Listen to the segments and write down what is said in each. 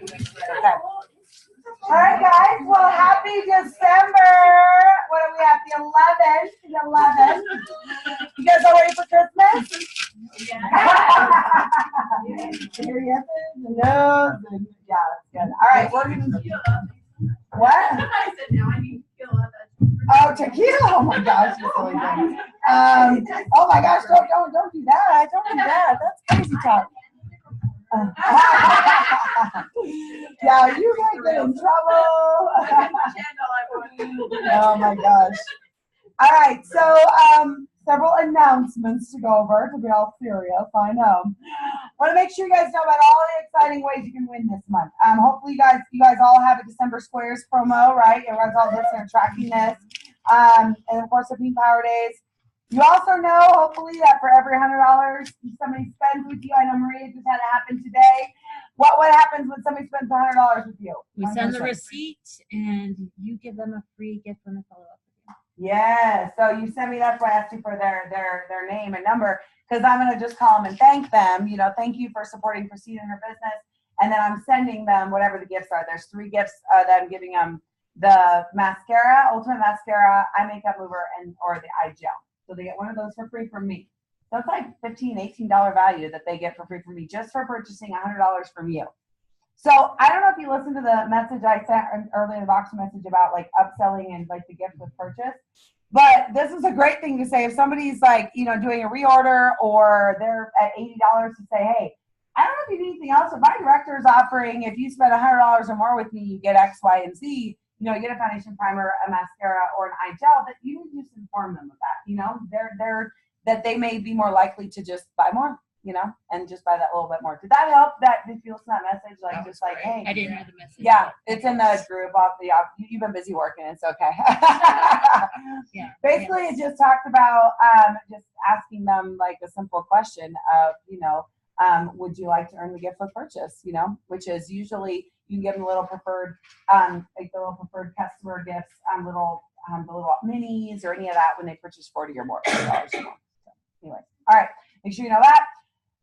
Okay. All right, guys. Well, happy December. What are we at? The 11th. The 11th. You guys all ready for Christmas? Yeah. Serious? No. Yeah, that's good. All right. We're gonna. What? I said now I need tequila. Oh, tequila! Oh my gosh, you're silly thing. Oh my gosh, don't do that! Don't do that! That's crazy talk. Yeah, you might get in trouble. Oh my gosh! All right, so several announcements to go over. To be all serious, I know. Want to make sure you guys know about all the exciting ways you can win this month. Hopefully you guys all have a December Squares promo, right? Everyone's all listening and tracking this. And of course the Pink Power Days. You also know, hopefully, that for every $100 somebody spends with you, I know Maria just had it happen today. What happens when somebody spends $100 with you? We send the receipt and you give them a free gift when they follow up with you. Yeah, so you send me, that's why I asked you for their name and number, because I'm going to just call them and thank them. Thank you for supporting Christina and her business. And then I'm sending them whatever the gifts are. There's 3 gifts that I'm giving them: the mascara, Ultimate Mascara, Eye Makeup Mover, or the eye gel. So they get one of those for free from me. So it's like $15, $18 value that they get for free from me just for purchasing $100 from you. So I don't know if you listened to the message I sent earlier in the box message about like upselling and like the gift with purchase. But this is a great thing to say if somebody's like, doing a reorder or they're at $80 to say, hey, I don't know if you need anything else, but my director is offering if you spend $100 or more with me, you get X, Y, and Z. You get a foundation primer, a mascara, or an eye gel. That you need to just inform them of that. That they may be more likely to just buy more. And just buy that little bit more. Did that help? Did you listen to that message? Like, just like, hey. I didn't hear the message. Yeah, it's in the group. You've been busy working. It's okay. Yeah. Basically, it just talked about just asking them like a simple question of, would you like to earn the gift with purchase? Which is usually you can give them a little preferred, like the little preferred customer gifts, the little minis or any of that when they purchase $40 or more. So, anyway, all right. Make sure you know that.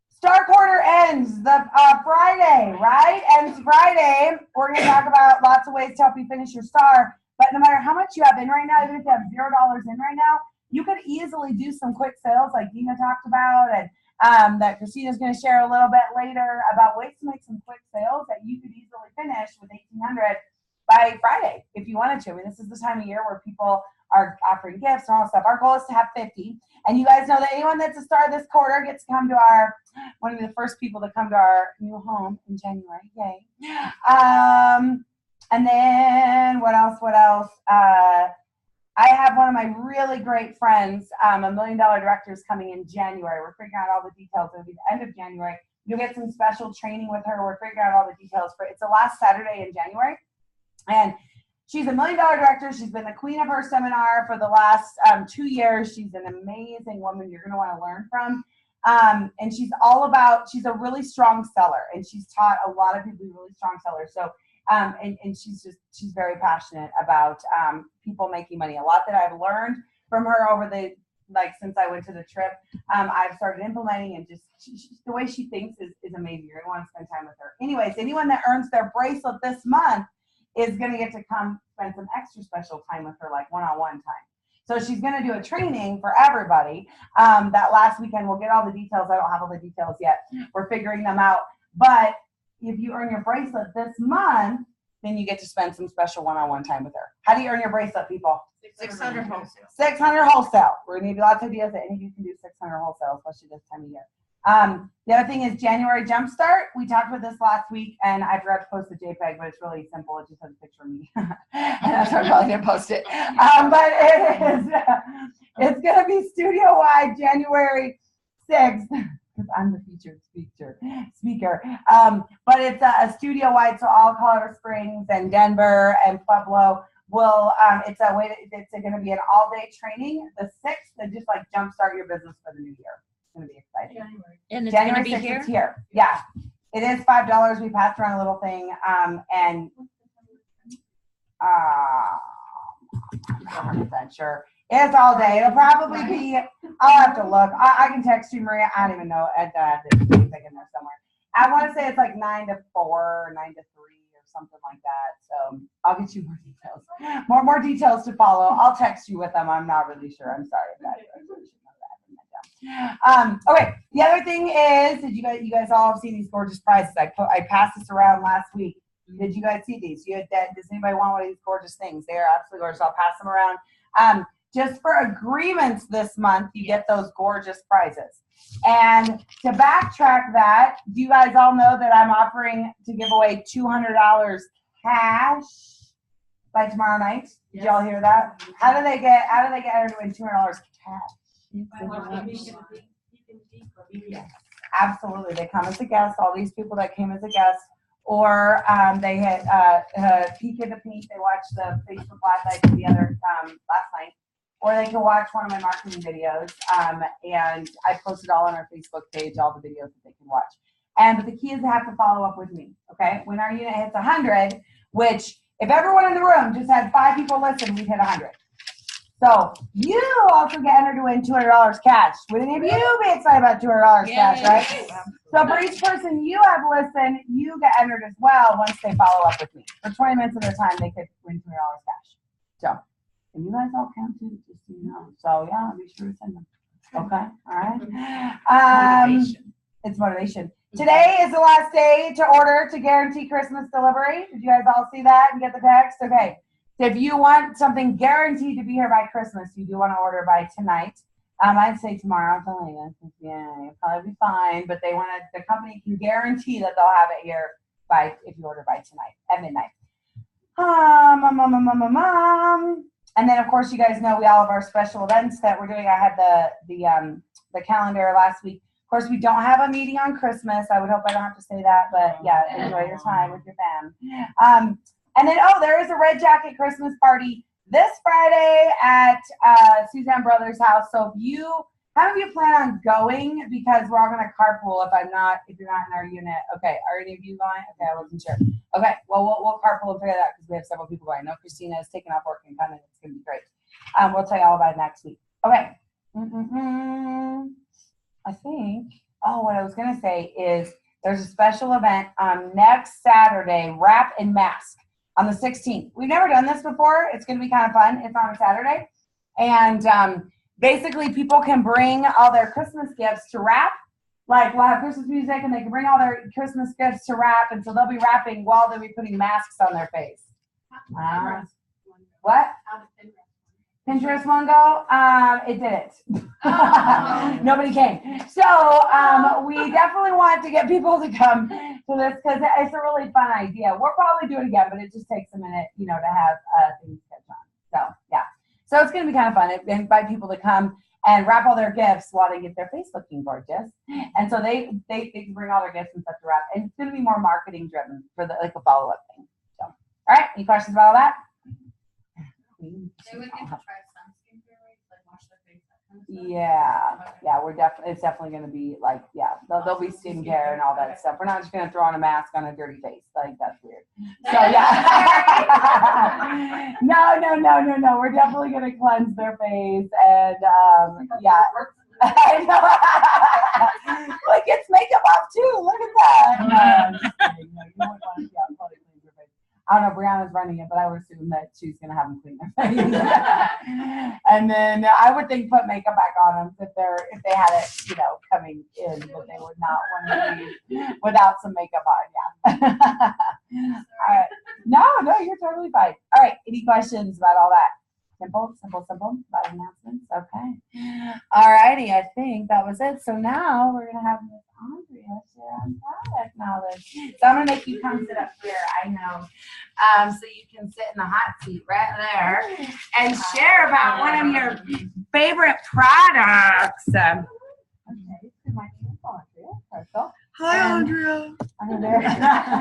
Star Quarter ends the Friday, right? Ends Friday. We're going to talk about lots of ways to help you finish your star. But no matter how much you have in right now, even if you have $0 in right now, you could easily do some quick sales like Dina talked about, and that Christina's going to share a little bit later about ways to make some quick sales that you could easily finish with $1,800 by Friday if you wanted to. I mean, this is the time of year where people are offering gifts and all that stuff. Our goal is to have 50. And you guys know that anyone that's a star this quarter gets to come to one of the first people to come to our new home in January. Yay. And then what else? I have one of my really great friends, $1 Million Director, is coming in January. We're figuring out all the details. It'll be the end of January. You'll get some special training with her. We're figuring out all the details it's the last Saturday in January. And she's $1 Million Director. She's been the queen of her seminar for the last 2 years. She's an amazing woman you're going to want to learn from. And she's a really strong seller, and she's taught a lot of people to be really strong sellers. So, and she's very passionate about people making money. A lot that I've learned from her over since I went to the trip, I've started implementing, and just the way she thinks is amazing. You're going to want to spend time with her. Anyways, anyone that earns their bracelet this month is going to get to come spend some extra special time with her, like one-on-one time. So she's going to do a training for everybody that last weekend. We'll get all the details. I don't have all the details yet. We're figuring them out. But if you earn your bracelet this month, then you get to spend some special one-on-one time with her. How do you earn your bracelet, people? 600 wholesale. 600 wholesale. We're going to give you lots of ideas that any of you can do 600 wholesale, especially this time of year. The other thing is January Jumpstart. We talked about this last week, and I forgot to post the JPEG, but it's really simple. It just has a picture of me. And that's why I probably didn't post it. But it's going to be studio-wide January 6th, because I'm the featured speaker. But it's a studio-wide, so all Colorado Springs and Denver and Pueblo will, it's going to be an all-day training, the 6th, to just like jumpstart your business for the new year. Going to be exciting. And it's January going to be 6th is here. Yeah, it is $5. We passed around a little thing, and I'm not 100% sure. It's all day. It'll probably be. I'll have to look. I can text you, Maria. I don't even know. I have to stick in there somewhere. I want to say it's like 9 to 4 or 9 to 3 or something like that. So I'll get you more details. More details to follow. I'll text you with them. I'm not really sure. I'm sorry. I really should know that. Okay. The other thing is, you guys all have seen these gorgeous prizes. I passed this around last week. Did you guys see these? Does anybody want one of these gorgeous things? They are absolutely gorgeous. I'll pass them around. Just for agreements this month, you get those gorgeous prizes. And to backtrack that, do you guys all know that I'm offering to give away $200 cash by tomorrow night? Did y'all hear that? How do they get entered to win $200 cash? Absolutely. They come as a guest. All these people that came as a guest, or they had Peek in the Pink. They watched the Facebook Live I did the other last night. Or they can watch one of my marketing videos, and I posted all on our Facebook page, all the videos that they can watch. But the key is to have to follow up with me, okay? When our unit hits 100, which if everyone in the room just had 5 people listen, we'd hit 100. So you also get entered to win $200 cash. Would any of you be excited about $200 cash, right? So for each person you have listened, you get entered as well once they follow up with me. For 20 minutes of their time, they could win $200 cash. So. And you guys all count too, just so you know. So yeah, be sure to send them. Okay, all right. It's motivation. Today is the last day to order to guarantee Christmas delivery. Did you guys all see that and get the text? Okay. So if you want something guaranteed to be here by Christmas, you do want to order by tonight. I'd say tomorrow. I'm telling you, yeah, you'll probably be fine. But the company can guarantee that they'll have it here if you order by tonight at midnight. And then, of course, you guys know we all have our special events that we're doing. I had the calendar last week. Of course, we don't have a meeting on Christmas. I would hope I don't have to say that, but yeah, enjoy your time with your fam. And then, there is a Red Jacket Christmas party this Friday at Suzanne Brothers' house. So how many of you plan on going? Because we're all going to carpool if you're not in our unit. Okay, are any of you going? Okay, I wasn't sure. Okay, well, we'll carpool and figure that out because we have several people going. I know Christina is taking off work and coming. It's going to be great. We'll tell you all about it next week. Okay. I think, what I was going to say is there's a special event next Saturday, Wrap and Mask, on the 16th. We've never done this before. It's going to be kind of fun. It's on a Saturday. And basically, people can bring all their Christmas gifts to wrap. Like, we'll have Christmas music, and they can bring all their Christmas gifts to wrap, and so they'll be wrapping while they'll be putting masks on their face. What? Pinterest one go? It didn't. Nobody came. So we definitely want to get people to come to this because it's a really fun idea. We'll probably do it again, but it just takes a minute, to have things catch on. So, yeah. So it's going to be kind of fun. Invite people to come and wrap all their gifts while they get their face looking gorgeous. And so they can bring all their gifts and stuff to wrap. And it's going to be more marketing driven for a follow-up thing. So, all right. Any questions about all that? They would get to try some skincare, right? Like wash their face, that kind of stuff. Yeah. It's definitely going to be there'll be skincare and all that stuff. We're not just going to throw on a mask on a dirty face. That's weird. So yeah. No. We're definitely going to cleanse their face and yeah. I know. Look, it's makeup off too. Look at that. No, I'm just kidding. No, you wouldn't want to probably clean your face. I don't know, Brianna's running it, but I would assume that she's going to have them clean their face. And then I would think put makeup back on them if they had it, coming in, but they would not want to leave without some makeup on. Yeah. All right. No, you're totally fine. All right. Any questions about all that? Simple about announcements. Okay. All righty. I think that was it. So now we're going to have Miss Andrea share on product knowledge. So I'm going to make you come sit up here. I know. So you can sit in the hot seat right there and share about one of your favorite products. Okay. So my name is Andrea Herschel. Hi, Andrea. I'm a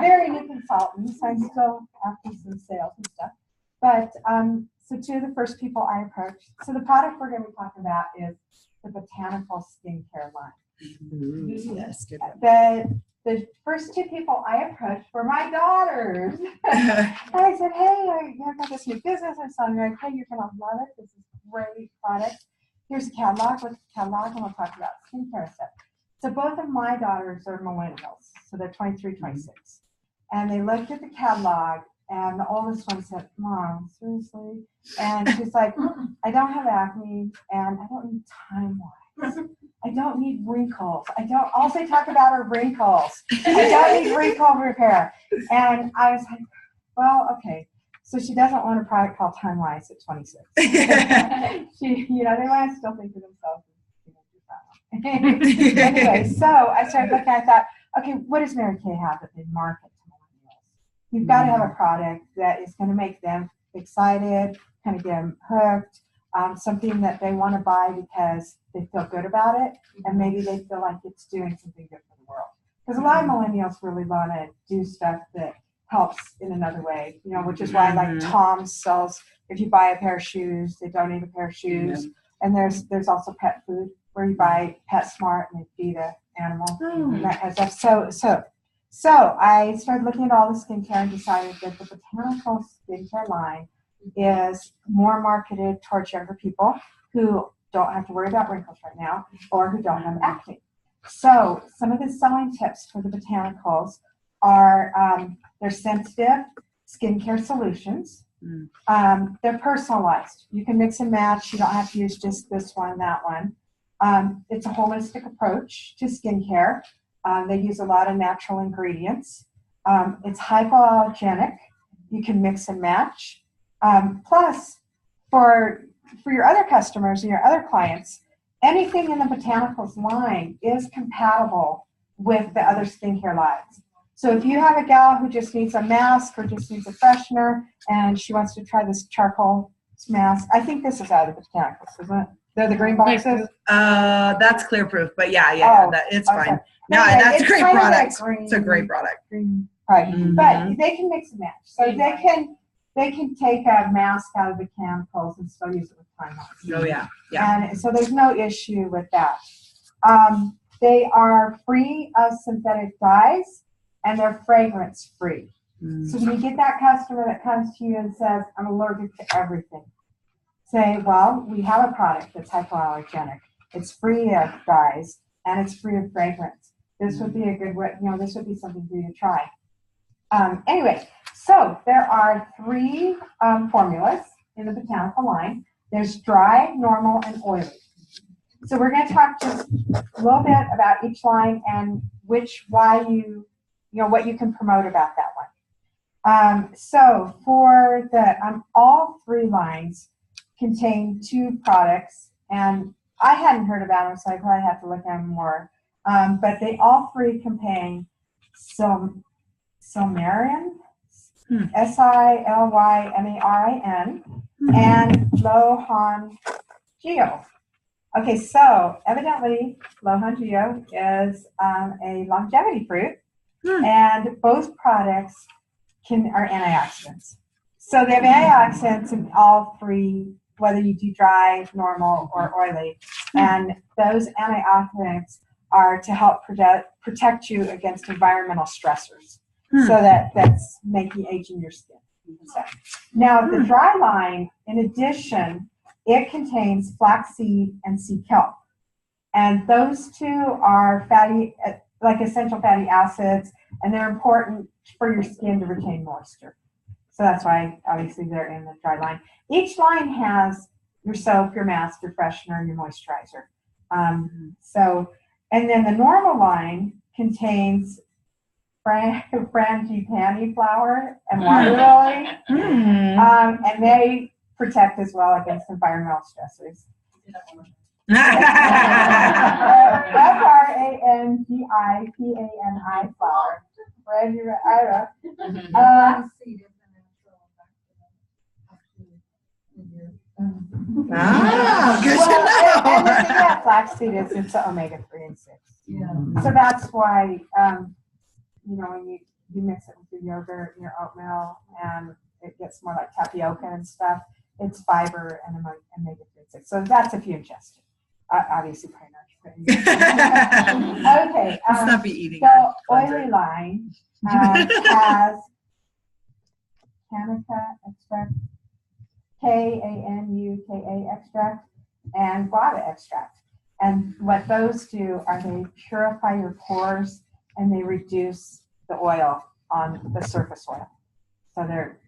very new consultant, so I still after some sales and stuff. But so two of the first people I approached. So the product we're going to be talking about is the Botanical Skincare line. Yes, good one. The first two people I approached were my daughters. And I said, hey, I've got this new business. I'm selling it. Hey, you're going to love it. This is great product. Here's a catalog. What's the catalog? And we'll talk about skincare stuff. So both of my daughters are millennials, so they're 23, 26. And they looked at the catalog, and the oldest one said, Mom, seriously? And she's like, I don't have acne, and I don't need time-wise. I don't need wrinkles. All they talk about are wrinkles. I don't need wrinkle repair. And I was like, well, okay. So she doesn't want a product called Time Wise at 26. They want to still think for themselves. Anyway, so I started looking, I thought, okay, what does Mary Kay have that they market to millennials? You've got to have a product that is going to make them excited, kind of get them hooked, something that they want to buy because they feel good about it, and maybe they feel like it's doing something good for the world. Because a lot of millennials really want to do stuff that helps in another way, which is why like Tom's sells, if you buy a pair of shoes, they donate a pair of shoes. And there's also pet food where you buy PetSmart and they feed an animal and that kind of stuff. So I started looking at all the skincare and decided that the botanical skincare line is more marketed towards younger people who don't have to worry about wrinkles right now or who don't have acne. So some of the selling tips for the botanicals are they're sensitive skincare solutions. They're personalized. You can mix and match. You don't have to use just this one, that one. It's a holistic approach to skincare. They use a lot of natural ingredients. It's hypoallergenic. You can mix and match. Plus, for your other customers and your other clients, anything in the botanicals line is compatible with the other skincare lines. So if you have a gal who just needs a mask or just needs a freshener and she wants to try this charcoal mask, I think this is out of the botanicals, isn't it? They're the green boxes? That's Clear Proof, but it's okay. fine. No, Anyway, that's a great kind of product. like It's a great product. Green, right. But they can mix and match. So they can take a mask out of the chemicals and still use it with Time Wise. Oh yeah. And so there's no issue with that. They are free of synthetic dyes and they're fragrance free. So when you get that customer that comes to you and says, I'm allergic to everything, say, well, we have a product that's hypoallergenic. It's free of dyes and it's free of fragrance. This would be a good way, this would be something for you to try. Anyway, so there are 3 formulas in the botanical line. There's dry, normal, and oily. So we're going to talk just a little bit about each line and what you can promote about that one. So for the all 3 lines contain 2 products, and I hadn't heard about them, so I probably have to look at them more. But they all 3 contain Silmarin, Silmarin, and Lohan Geo. Okay, so evidently Lohan Geo is a longevity fruit, and both products are antioxidants. So they have antioxidants in all 3, whether you do dry, normal, or oily. And those antioxidants are to help protect you against environmental stressors. So that's making aging your skin. Now, the dry line, in addition, it contains flaxseed and sea kelp. And those 2 are fatty, like essential fatty acids, and they're important for your skin to retain moisture. So that's why, obviously, they're in the dry line. Each line has your soap, your mask, your freshener, and your moisturizer. And then the normal line contains frangipani flower and water lily, and they protect as well against environmental stressors. Frangipani flower. Good to know. And the thing about flaxseed is it's omega-3 and 6. So that's why, when you mix it with your yogurt and your oatmeal and it gets more like tapioca and stuff, it's fiber and omega-3 and 6. So that's if you ingest it. Obviously, probably not. Okay. Let's not be eating the oily line has Kanuka extract, Kanuka extract, and guava extract. And what those do are they purify your pores and they reduce the oil on the surface oil. So they're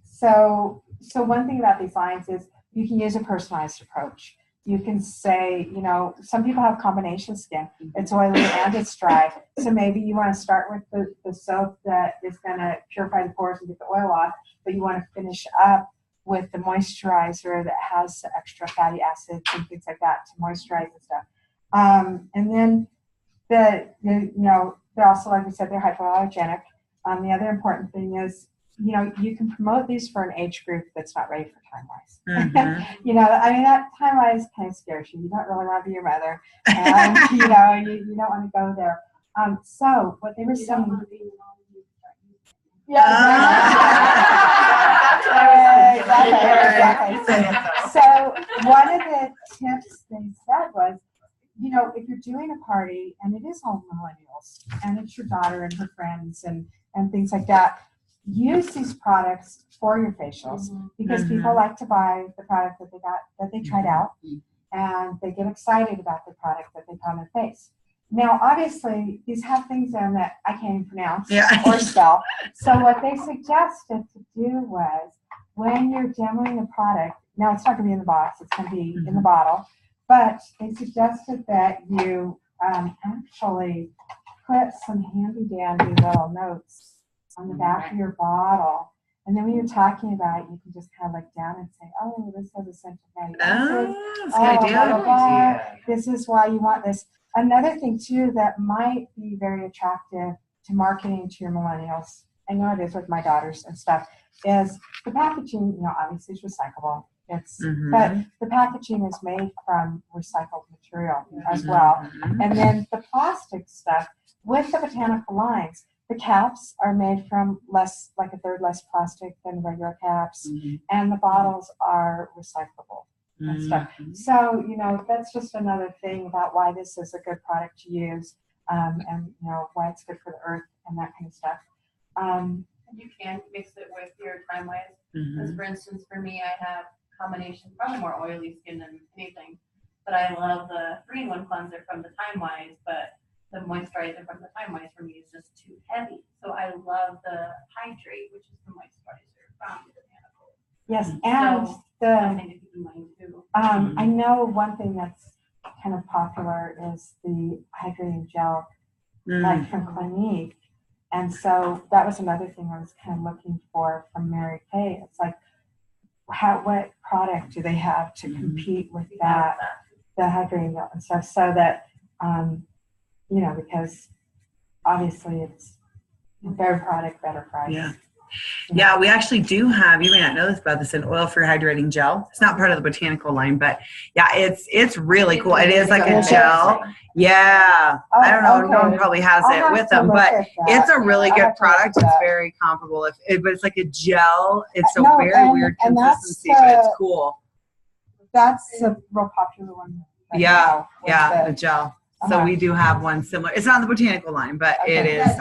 so one thing about these lines is you can use a personalized approach. You can say, you know, some people have combination skin. It's oily and it's dry. So maybe you want to start with the soap that is going to purify the pores and get the oil off, but you want to finish up with the moisturizer that has extra fatty acids and things like that to moisturize and stuff. And then you know, they're also, like we said, they're hypoallergenic. The other important thing is, you know, you can promote these for an age group that's not ready for time-wise. Mhm. You know, I mean, that time-wise kind of scares you. You don't really want to be your mother. And, you know, you don't want to go there. So what they were saying. Exactly. So one of the tips they said was, you know, if you're doing a party and it is all millennials and it's your daughter and her friends and things like that, use these products for your facials because people like to buy the product that they tried out and they get excited about the product that they put on their face. Now, obviously, these have things in that I can't even pronounce or spell. So what they suggested to do was when you're demoing the product, now it's not going to be in the box, it's going to be in the bottle, but they suggested that you actually put some handy-dandy little notes on the back of your bottle. And then when you're talking about it, you can just kind of look down and say, oh, this has essential fatty acids. That's a good blah, blah, blah. idea. This is why you want this. Another thing, too, that might be very attractive to marketing to your millennials, I know it is with my daughters and stuff, is the packaging, you know, obviously is recyclable. But the packaging is made from recycled material as well. And then the plastic stuff with the botanical lines, the caps are made from like a third less plastic than regular caps, and the bottles are recyclable and stuff. So, you know, that's just another thing about why this is a good product to use, and, you know, why it's good for the earth and that kind of stuff. You can mix it with your time-wise. Because, for instance, for me, I have combination, probably more oily skin than anything, but I love the 3-in-1 cleanser from the time-wise, but the moisturizer from the time-wise for me is just too heavy. So I love the Hydrate, which is the moisturizer from the Botanical. Yes, and So, the something to keep in mind too. I know one thing that's kind of popular is the hydrating gel, like from Clinique. And so that was another thing I was kind of looking for from Mary Kay. It's like, what product do they have to compete with that, the hydrating gel and stuff, so that, you know, because obviously it's better product, better price. Yeah, we actually do have, you may not know this about this, an oil-free hydrating gel. It's not part of the botanical line, but yeah, it's really cool. It is like a gel. Yeah. I don't know. No one probably has it with them, but it's a really good product. It's very comparable. But it's like a gel. It's a very weird consistency, but it's cool. That's a real popular one. Yeah, the gel. So we do have one similar. It's not on the botanical line, but it is.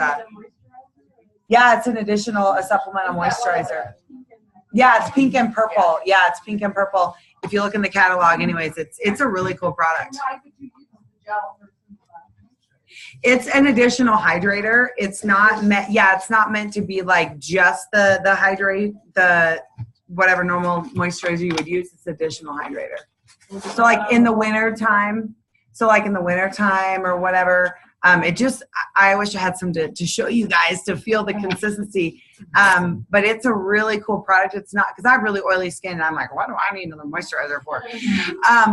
Yeah, it's an additional, a supplemental moisturizer. Yeah, it's pink and purple. Yeah, it's pink and purple. If you look in the catalog, anyways, it's a really cool product. It's an additional hydrator. It's not meant. Yeah, it's not meant to be like just the hydrate, the whatever normal moisturizer you would use. It's additional hydrator. So like in the winter time. So like in the winter time or whatever. It just, I wish I had some to show you guys to feel the consistency. But it's a really cool product. It's not, because I have really oily skin and I'm like, what do I need another moisturizer for?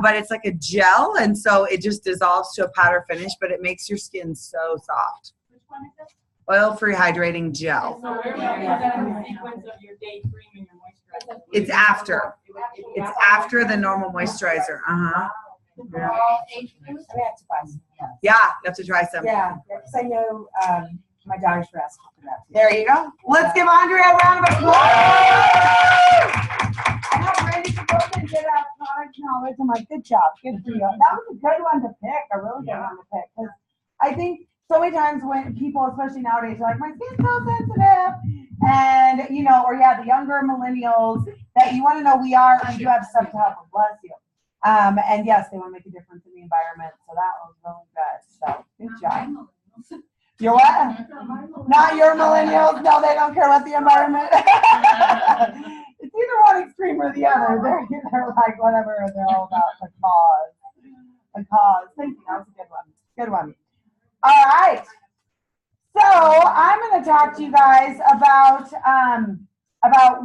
But it's like a gel, and so it just dissolves to a powder finish, but it makes your skin so soft. Which one is it? Oil-free hydrating gel. So where are you in the sequence of your day cream and your moisturizer? It's after. It's after the normal moisturizer. Yeah. Yeah, you have to try some. Yeah, because I know my daughters were asking for that. There you go. Let's give Andrea a round of applause. I'm not ready to go and get out product knowledge. I'm like, good job, good for you. That was a good one to pick, a really good one to pick. Because I think so many times when people, especially nowadays, are like, my skin's so sensitive. And, you know, or the younger millennials that you want to know we do have stuff to help them, bless you. And yes, they want to make a difference in the environment. So that was really good. So good job. You're what? Not your millennials. No, they don't care about the environment. It's either one extreme or the other. They're either like whatever. They're all about the cause. The cause. Thank you. That was a good one. Good one. All right. So I'm going to talk to you guys about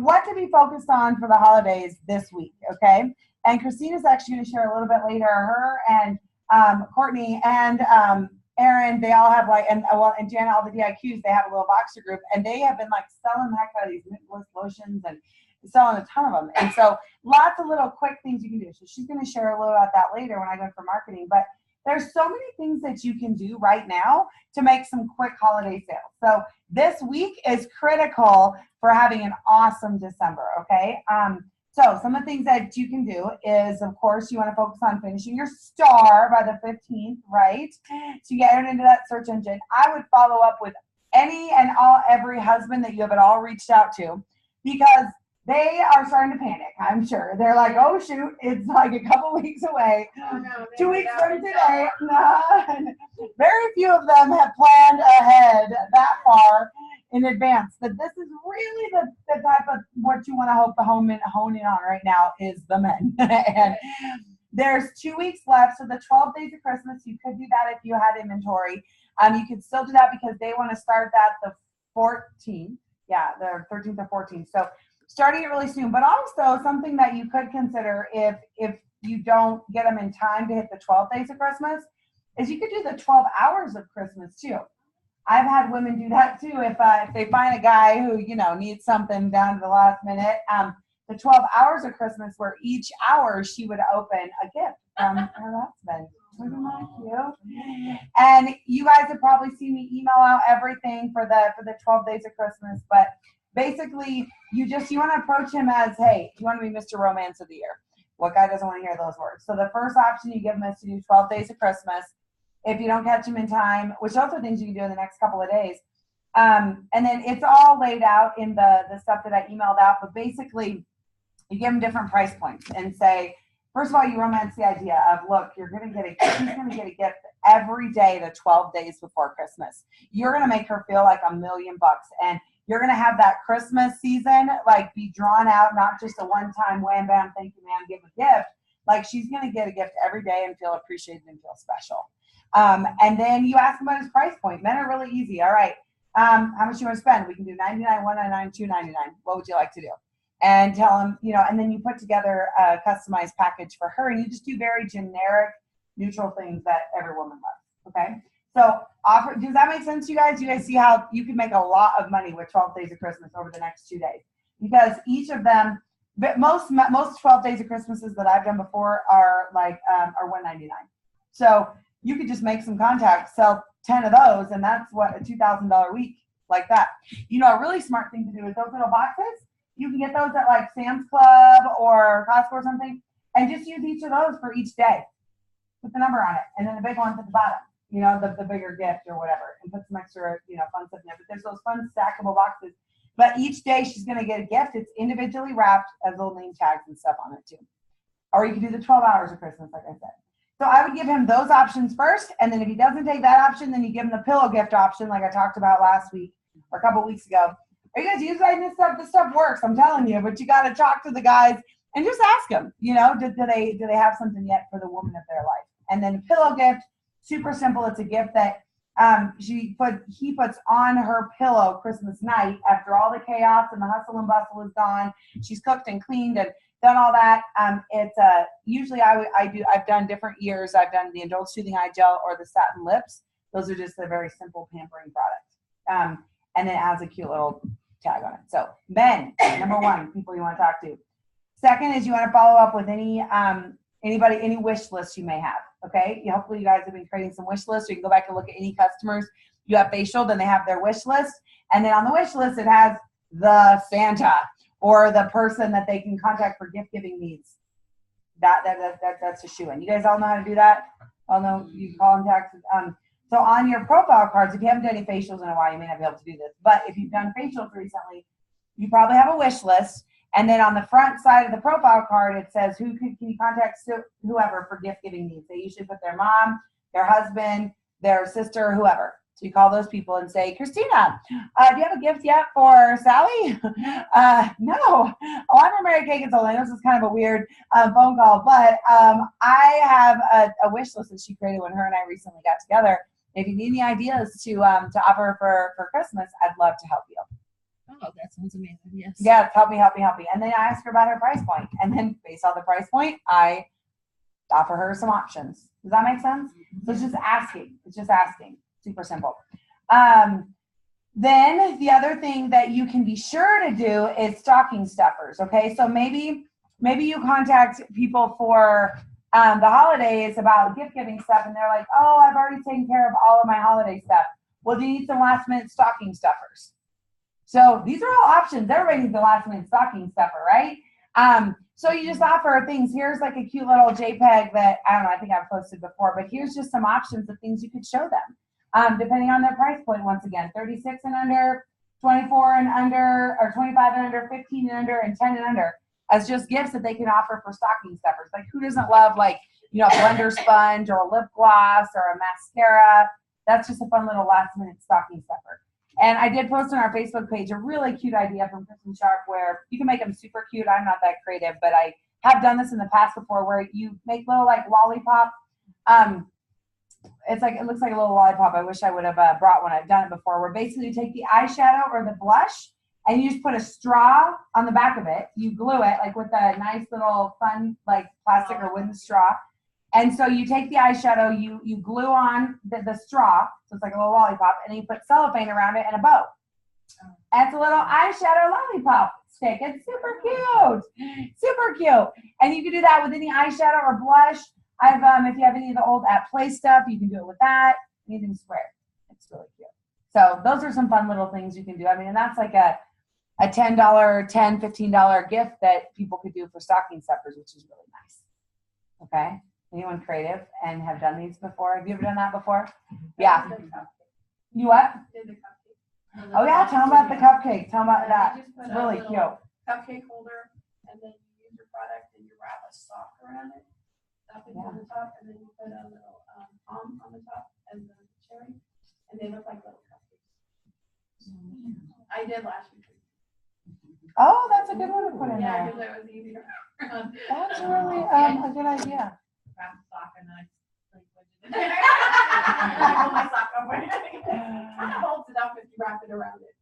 what to be focused on for the holidays this week. Okay. And Christina's actually going to share a little bit later. Her and Courtney and Aaron, they all have like, and Jana, all the DIQs, they have a little Boxer group, and they have been like selling the heck out of these Mint lotions and selling a ton of them. And so lots of little quick things you can do. So she's going to share a little about that later when I go for marketing. But there's so many things that you can do right now to make some quick holiday sales. So this week is critical for having an awesome December. Okay. So some of the things that you can do is, of course, you want to focus on finishing your star by the 15th, right? So you get it into that search engine. I would follow up with every husband that you have at all reached out to, because they are starting to panic, I'm sure. They're like, oh, shoot, it's like a couple weeks away. Oh, no, 2 weeks from today. No. Very few of them have planned ahead that far in advance. But this is really the type of what you want to hope to hone in on right now is the men. And there's 2 weeks left. So the 12 days of Christmas, you could do that if you had inventory. You could still do that because they want to start that the 14th. Yeah, the 13th or 14th. So starting it really soon. But also something that you could consider if you don't get them in time to hit the 12 days of Christmas is you could do the 12 hours of Christmas too. I've had women do that too. If they find a guy who, needs something down to the last minute, the 12 hours of Christmas where each hour she would open a gift from her husband. Isn't that cute? And you guys have probably seen me email out everything for the 12 days of Christmas, but basically you want to approach him as, hey, you want to be Mr. Romance of the Year. What guy doesn't want to hear those words? So the first option you give him is to do 12 days of Christmas. If you don't catch him in time, which also things you can do in the next couple of days. And then it's all laid out in the stuff that I emailed out, but basically you give him different price points and say, first of all, you romance the idea of, look, he's going to get a gift every day the 12 days before Christmas. You're going to make her feel like $1 million, and you're going to have that Christmas season like be drawn out, not just a one-time wham bam, thank you, ma'am, give a gift. Like she's going to get a gift every day and feel appreciated and feel special. And then you ask him about his price point. Men are really easy. All right. How much you want to spend? We can do $99, $199, $299. What would you like to do? And tell him, and then you put together a customized package for her, and you just do very generic, neutral things that every woman loves. Okay. So does that make sense to you guys? You guys see how you can make a lot of money with 12 days of Christmas over the next 2 days, because each of them, but most 12 days of Christmases that I've done before are like, are $199. So you could just make some contacts, sell 10 of those, and that's what, a $2,000 week like that. A really smart thing to do is those little boxes. You can get those at like Sam's Club or Costco or something, and just use each of those for each day. Put the number on it, and then the big one's at the bottom. The bigger gift or whatever, and put some extra, fun stuff in there. But there's those fun stackable boxes. But each day she's going to get a gift. It's individually wrapped, as little name tags and stuff on it too. Or you can do the 12 hours of Christmas, like I said. So I would give him those options first, and then if he doesn't take that option, then you give him the pillow gift option, like I talked about last week or a couple weeks ago. Are you guys using this stuff? This stuff works, I'm telling you. But you got to talk to the guys and just ask them. Do they have something yet for the woman of their life? And then pillow gift, super simple. It's a gift that he puts on her pillow Christmas night after all the chaos and the hustle and bustle is gone. She's cooked and cleaned and done all that. It's usually I've done different years. I've done the Indulge Soothing Eye Gel or the Satin Lips. Those are just a very simple pampering product. And then it has a cute little tag on it. So men, number one, people you want to talk to. Second is you want to follow up with any wish lists you may have. Okay. Hopefully you guys have been creating some wish lists, or you can go back and look at any customers you have facial, then they have their wish list. And then on the wish list, it has the Santa or the person that they can contact for gift giving needs. That's a shoo-in. You guys all know how to do that? All know you call and text. So on your profile cards, if you haven't done any facials in a while, you may not be able to do this. But if you've done facials recently, you probably have a wish list. And then on the front side of the profile card, it says, can you contact whoever for gift giving needs? They usually put their mom, their husband, their sister, whoever. So you call those people and say, Christina, do you have a gift yet for Sally? No. Oh, I'm a Mary Kay Consultant. This is kind of a weird phone call, but I have a wish list that she created when her and I recently got together. If you need any ideas to offer for Christmas, I'd love to help you. Oh, that sounds amazing. Yes. Yeah, help me. And then I ask her about her price point. And then based on the price point, I offer her some options. Does that make sense? So it's just asking. Super simple. Then the other thing that you can be sure to do is stocking stuffers. Okay, so maybe you contact people for the holidays about gift giving stuff, and they're like, oh, I've already taken care of all of my holiday stuff. Well, do you need some last minute stocking stuffers? So these are all options. Everybody needs a last minute stocking stuffer, right? So you just offer things. Here's like a cute little JPEG that, I don't know, I think I've posted before, but here's just some options of things you could show them, depending on their price point. Once again, 36 and under, 24 and under, or 25 and under, 15 and under, and 10 and under, as just gifts that they can offer for stocking stuffers. Like, who doesn't love, like, a blender sponge or a lip gloss or a mascara? That's just a fun little last minute stocking stuffer. And I did post on our Facebook page a really cute idea from Kristen Sharp where you can make them super cute. I'm not that creative, but I have done this in the past before, where you make little like lollipop. It looks like a little lollipop. I wish I would have brought one. I've done it before, where basically you take the eyeshadow or the blush and you just put a straw on the back of it. You glue it like with a nice little fun like plastic or wooden straw. And so you take the eyeshadow, you glue on the straw, so it's like a little lollipop, and you put cellophane around it and a bow. And it's a little eyeshadow lollipop stick. It's super cute. Super cute. And you can do that with any eyeshadow or blush. If you have any of the old At Play stuff, you can do it with that. Anything square. It's really cute. So those are some fun little things you can do. I mean, and that's like a $10, $15 gift that people could do for stocking stuffers, which is really nice. Okay? Anyone creative and have done these before? Have you ever done that before? Yeah. You what? Oh yeah, tell them about the cupcake. Tell them about that. It's really cute. Cupcake holder, and then you use your product and you wrap a sock around it, stuff it on the top, and then you put a little palm on the top and the cherry, and they look like little cupcakes. I did last week. Oh, that's a good one to put in Yeah, there. because it was easier. That's really a good idea. Wrap the sock and then I just like I pull my sock up. It kind of holds it up if you wrap it around it.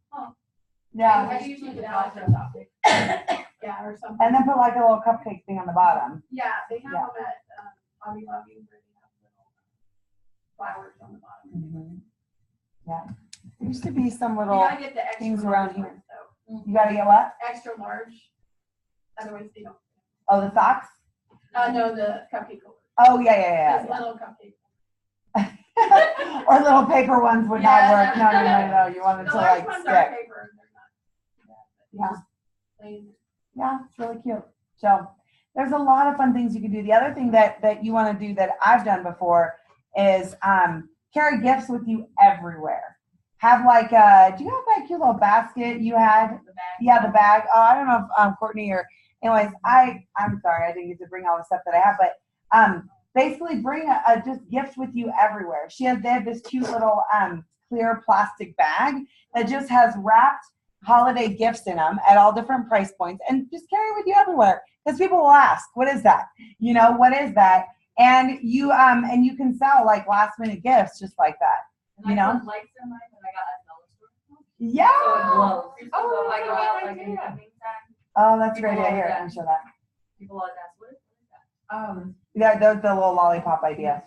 Yeah. I usually do that with topic. Yeah, or something. And then put like a little cupcake thing on the bottom. Yeah, they have them at Hobby Lobby where they have little flowers on the bottom. Yeah. There used to be some You little gotta get the extra things large around here. ones, though. You gotta get what? Extra large. Otherwise they don't. Oh, the socks? No, the cupcake holder. Oh yeah. Those little cupcake. Or little paper ones would not work. No. You want it The to large like ones stick. are paper. They're not. Yeah. Plain. Yeah, it's really cute. So there's a lot of fun things you can do. The other thing that you want to do that I've done before is carry gifts with you everywhere. Have like do you have that cute little basket you had? The bag. Yeah, the bag. Oh, I don't know if Courtney or anyways, I'm sorry I didn't get to bring all the stuff that I have, but basically bring just gifts with you everywhere. They have this cute little clear plastic bag that just has wrapped holiday gifts in them at all different price points, and just carry it with you everywhere, because people will ask, what is that? What is that? And you can sell like last minute gifts just like that. And I put lights in mine that I got at dollar store. Yeah. So it glows. Oh, So if I go that's a out good like in the idea. evening time, Oh, that's a great People idea. love Here, that. let me show that. people always ask, what is that? Yeah, those the little lollipop idea.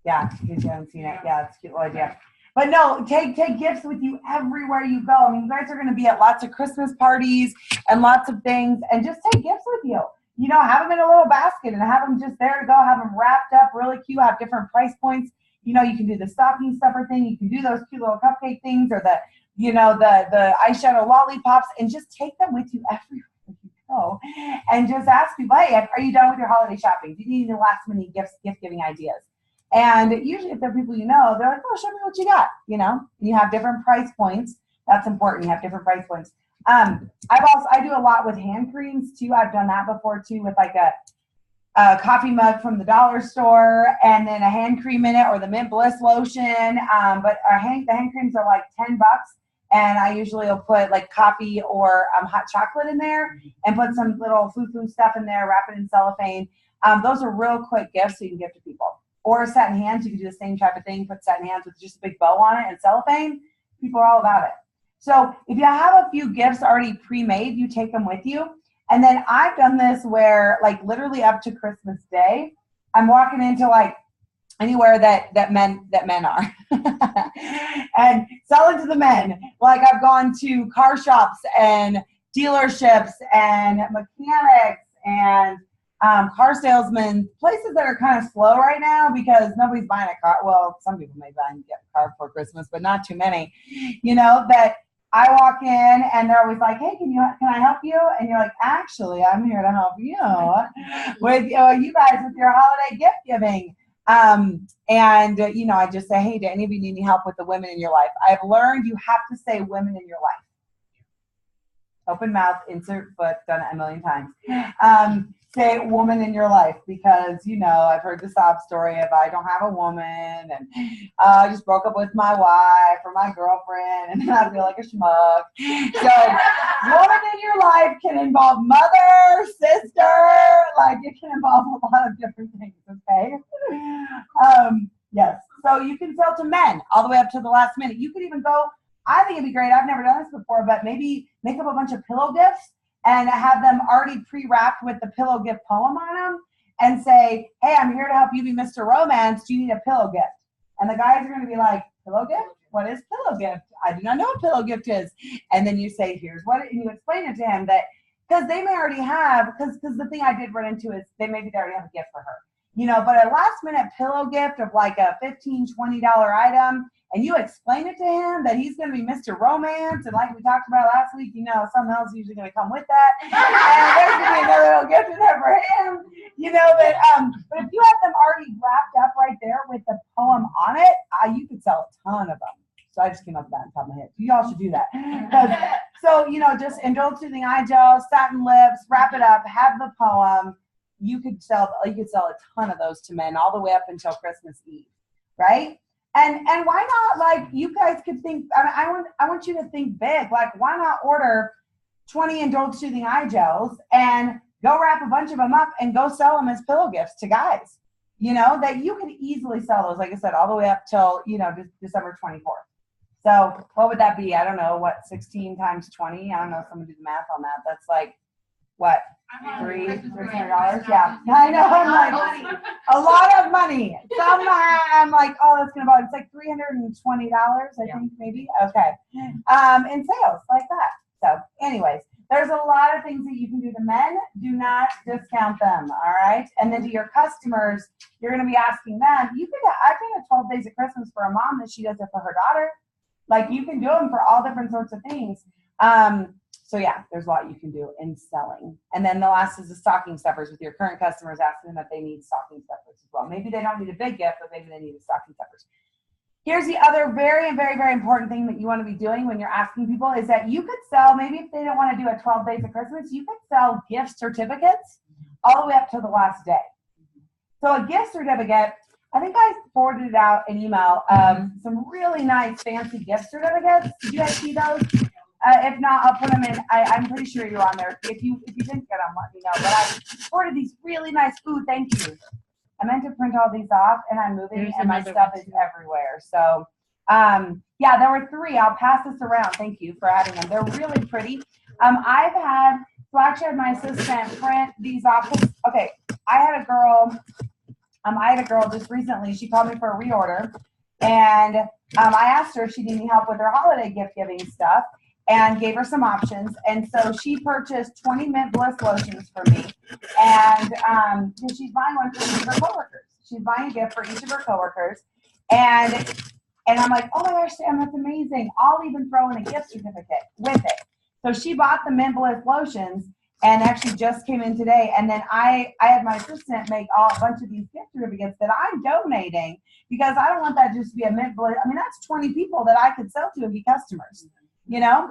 Yeah, if you haven't seen it. Yeah, it's a cute little idea. But no, take gifts with you everywhere you go. I mean, you guys are going to be at lots of Christmas parties and lots of things, and just take gifts with you. Have them in a little basket and have them just there to go. Have them wrapped up really cute. Have different price points. You can do the stocking stuffer thing. You can do those cute little cupcake things, or the eyeshadow lollipops, and just take them with you everywhere you go. And just ask people, hey, are you done with your holiday shopping? Do you need any last minute gift giving ideas? And usually if they're people they're like, oh, show me what you got, You have different price points. That's important. You have different price points. I do a lot with hand creams too. I've done that before too, with like a coffee mug from the dollar store and then a hand cream in it, or the Mint Bliss lotion. But the hand creams are like $10. And I usually will put like coffee or hot chocolate in there and put some little foo-foo stuff in there, wrap it in cellophane. Those are real quick gifts so you can give to people. Or satin hands, you can do the same type of thing, put satin hands with just a big bow on it and cellophane. People are all about it. So if you have a few gifts already pre-made, you take them with you. And then I've done this where like literally up to Christmas Day, I'm walking into like anywhere that men are and selling to the men. Like I've gone to car shops and dealerships and mechanics and car salesmen, places that are kind of slow right now because nobody's buying a car. Well, some people may buy and get a car for Christmas, but not too many. You know, that I walk in and they're always like, hey, can I help you? And you're like, actually, I'm here to help you with you guys with your holiday gift giving. You know, I just say, hey, do any of you need any help with the women in your life? I've learned you have to say women in your life. Open mouth, insert foot, done it a million times. Say woman in your life, because, you know, I've heard the sob story of I don't have a woman and I just broke up with my wife or my girlfriend and I feel like a schmuck. So woman in your life can involve mother, sister, like it can involve a lot of different things, okay? Yes, so you can sell to men all the way up to the last minute. You could even go, I think it'd be great, I've never done this before, but maybe make up a bunch of pillow gifts and have them already pre-wrapped with the pillow gift poem on them and say, hey, I'm here to help you be Mr. Romance. Do you need a pillow gift? And the guys are going to be like, pillow gift? What is pillow gift? I do not know what pillow gift is. And then you say, here's what, and you explain it to him that, because they may already have, because the thing I did run into is they already have a gift for her. You know, but a last minute pillow gift of like a $15, $20 item, and you explain it to him that he's going to be Mr. Romance, and like we talked about last week, you know, something else is usually going to come with that, and there's going to be another little gift in there for him, you know, that, but if you have them already wrapped up right there with the poem on it, you could sell a ton of them. So I just came up with that on top of my head. You all should do that. So, you know, just indulge soothing eye gel, satin lips, wrap it up, have the poem. You could sell a ton of those to men all the way up until Christmas Eve, right? And why not, like, you guys could think, I want you to think big. Like, why not order 20 Indulge Soothing Eye Gels and go wrap a bunch of them up and go sell them as pillow gifts to guys? You know, that you could easily sell those, like I said, all the way up till, you know, December 24th. So what would that be? I don't know, what, 16 times 20? I don't know, someone do the math on that. That's like, what, $300? Yeah, I know, I'm like, a lot of money. Some I'm like, oh, that's gonna buy, it's like $320, I think, maybe, okay, in sales, like that. So anyways, there's a lot of things that you can do to men. Do not discount them, all right? And then to your customers, you're gonna be asking them, I can have 12 days of Christmas for a mom that she does it for her daughter. Like, you can do them for all different sorts of things. So yeah, there's a lot you can do in selling. And then the last is the stocking stuffers with your current customers, asking them if they need stocking stuffers as well. Maybe they don't need a big gift, but maybe they need a stocking stuffers. Here's the other very, very, very important thing that you want to be doing when you're asking people is that you could sell, maybe if they don't want to do a 12 days of Christmas, you could sell gift certificates all the way up to the last day. So a gift certificate, I think I forwarded out an email of some really nice fancy gift certificates. Did you guys see those? If not, I'll put them in. I'm pretty sure you're on there. If you didn't get them, let me know. But I ordered these really nice. Ooh, thank you. I meant to print all these off, and I'm moving, and my stuff is everywhere. So, yeah, there were 3. I'll pass this around. Thank you for adding them. They're really pretty. I actually had my assistant print these off. Okay, I had a girl just recently. She called me for a reorder, and I asked her if she needed any help with her holiday gift giving stuff, and gave her some options. And so she purchased 20 Mint Bliss lotions for me. And she's buying one for each of her coworkers. She's buying a gift for each of her coworkers. And I'm like, oh my gosh, Sam, that's amazing. I'll even throw in a gift certificate with it. So she bought the Mint Bliss lotions and actually just came in today. And then I had my assistant make a bunch of these gift certificates that I'm donating, because I don't want that just to be a Mint Bliss. I mean, that's 20 people that I could sell to and be customers. You know,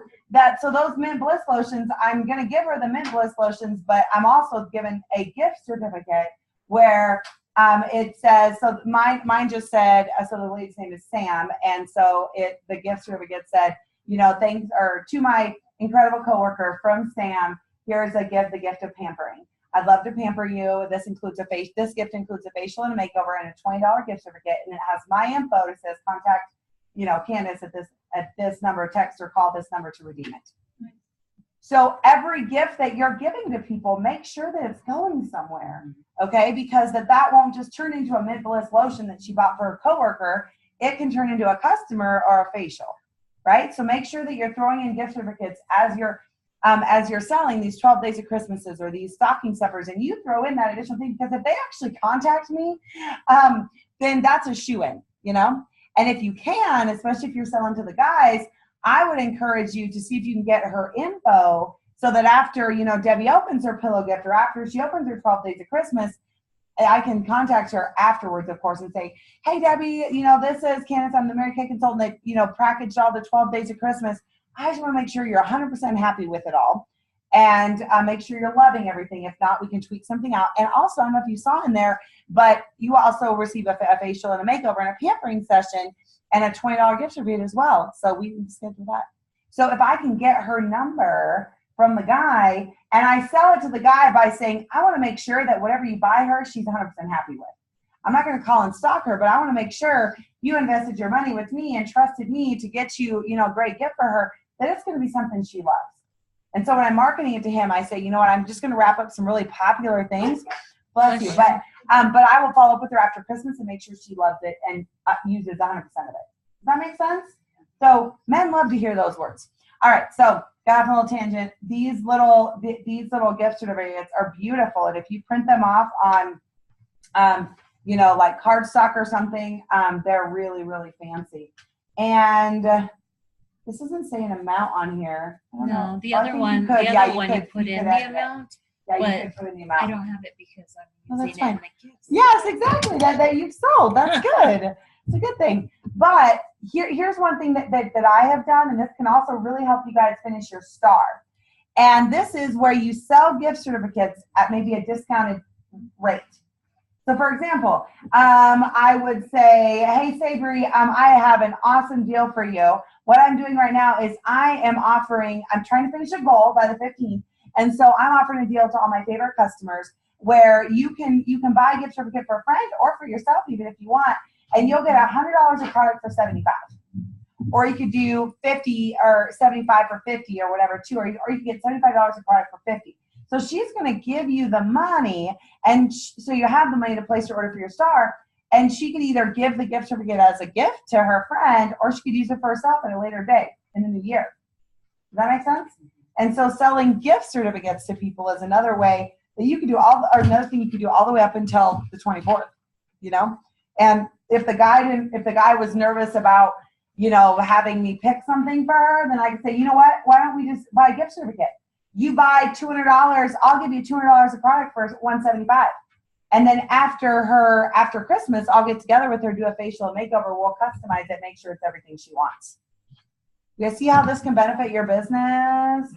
so those Mint Bliss lotions, I'm going to give her the Mint Bliss lotions, but I'm also given a gift certificate where it says, so mine just said, so the lady's name is Sam. And so the gift certificate said, thanks, or to my incredible coworker from Sam, here's a gift, the gift of pampering. I'd love to pamper you. This gift includes a facial and a makeover and a $20 gift certificate. And it has my info. It says contact, Candace at this number, text or call this number to redeem it. So every gift that you're giving to people, make sure that it's going somewhere, okay? Because that won't just turn into a Mint Bliss lotion that she bought for her coworker. It can turn into a customer or a facial, right? So make sure that you're throwing in gift certificates as you're selling these 12 days of Christmases or these stocking stuffers, and you throw in that additional thing, because if they actually contact me, then that's a shoo-in, And if you can, especially if you're selling to the guys, I would encourage you to see if you can get her info so that after, Debbie opens her pillow gift or after she opens her 12 days of Christmas, I can contact her afterwards, of course, and say, hey, Debbie, this is Candace. I'm the Mary Kay consultant that, packaged all the 12 days of Christmas. I just want to make sure you're 100% happy with it all and make sure you're loving everything. If not, we can tweak something out. And also, I don't know if you saw in there, but you also receive a facial and a makeover and a pampering session and a $20 gift certificate as well. So we can schedule that. So if I can get her number from the guy and I sell it to the guy by saying, I want to make sure that whatever you buy her, she's 100% happy with. I'm not going to call and stalk her, but I want to make sure you invested your money with me and trusted me to get you, a great gift for her, that it's going to be something she loves. And so when I'm marketing it to him, I say, you know what, I'm just going to wrap up some really popular things. Bless you. But I will follow up with her after Christmas and make sure she loves it and uses 100% of it. Does that make sense? So men love to hear those words. All right. So got off a little tangent. These little gift certificates are beautiful. And if you print them off on, like cardstock or something, they're really, really fancy. And this doesn't say an amount on here. No, the other one, you put in the amount. Yeah, but you could put in the amount. I don't have it because I'm Oh, using it in the gifts. Yes, exactly. That you've sold. That's good. It's a good thing. But here's one thing that I have done, and this can also really help you guys finish your star. And this is where you sell gift certificates at maybe a discounted rate. So for example, I would say, hey, Sabri, I have an awesome deal for you. What I'm doing right now is I'm trying to finish a goal by the 15th. And so I'm offering a deal to all my favorite customers where you can buy a gift certificate for a friend or for yourself, even if you want, and you'll get $100 of product for $75. Or you could do 50 or 75 for 50 or whatever too, or you could get $75 of product for 50. So she's going to give you the money, and so you have the money to place your order for your star, and she could either give the gift certificate as a gift to her friend, or she could use it for herself at a later date in the new year. Does that make sense? And so selling gift certificates to people is another way that you can do another thing you can do all the way up until the 24th, And if the guy was nervous about, having me pick something for her, then I could say, you know what, why don't we just buy a gift certificate? You buy $200, I'll give you $200 of product for $175. And then after Christmas, I'll get together with her, do a facial and makeover. We'll customize it, make sure it's everything she wants. You see how this can benefit your business?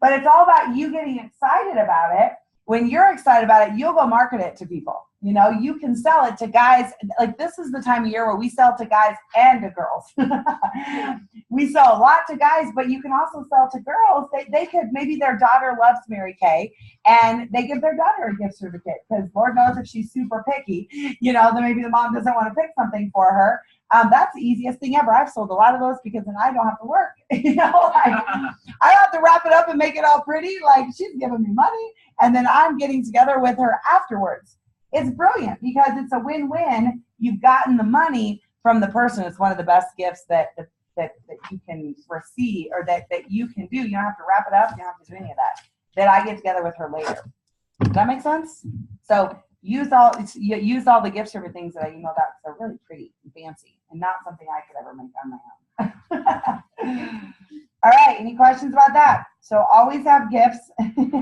But it's all about you getting excited about it. When you're excited about it, you'll go market it to people. You can sell it to guys. Like, this is the time of year where we sell to guys and to girls. We sell a lot to guys, but you can also sell to girls. They could, maybe their daughter loves Mary Kay, and they give their daughter a gift certificate because Lord knows if she's super picky, then maybe the mom doesn't want to pick something for her. That's the easiest thing ever. I've sold a lot of those because then I don't have to work. I don't have to wrap it up and make it all pretty. Like, she's giving me money, and then I'm getting together with her afterwards. It's brilliant because it's a win-win. You've gotten the money from the person. It's one of the best gifts that you can receive, or that you can do. You don't have to wrap it up. You don't have to do any of that. That I get together with her later. Does that make sense? So use all the gifts or things that I emailed out because they're really pretty and fancy and not something I could ever make on my own. All right, any questions about that? So always have gifts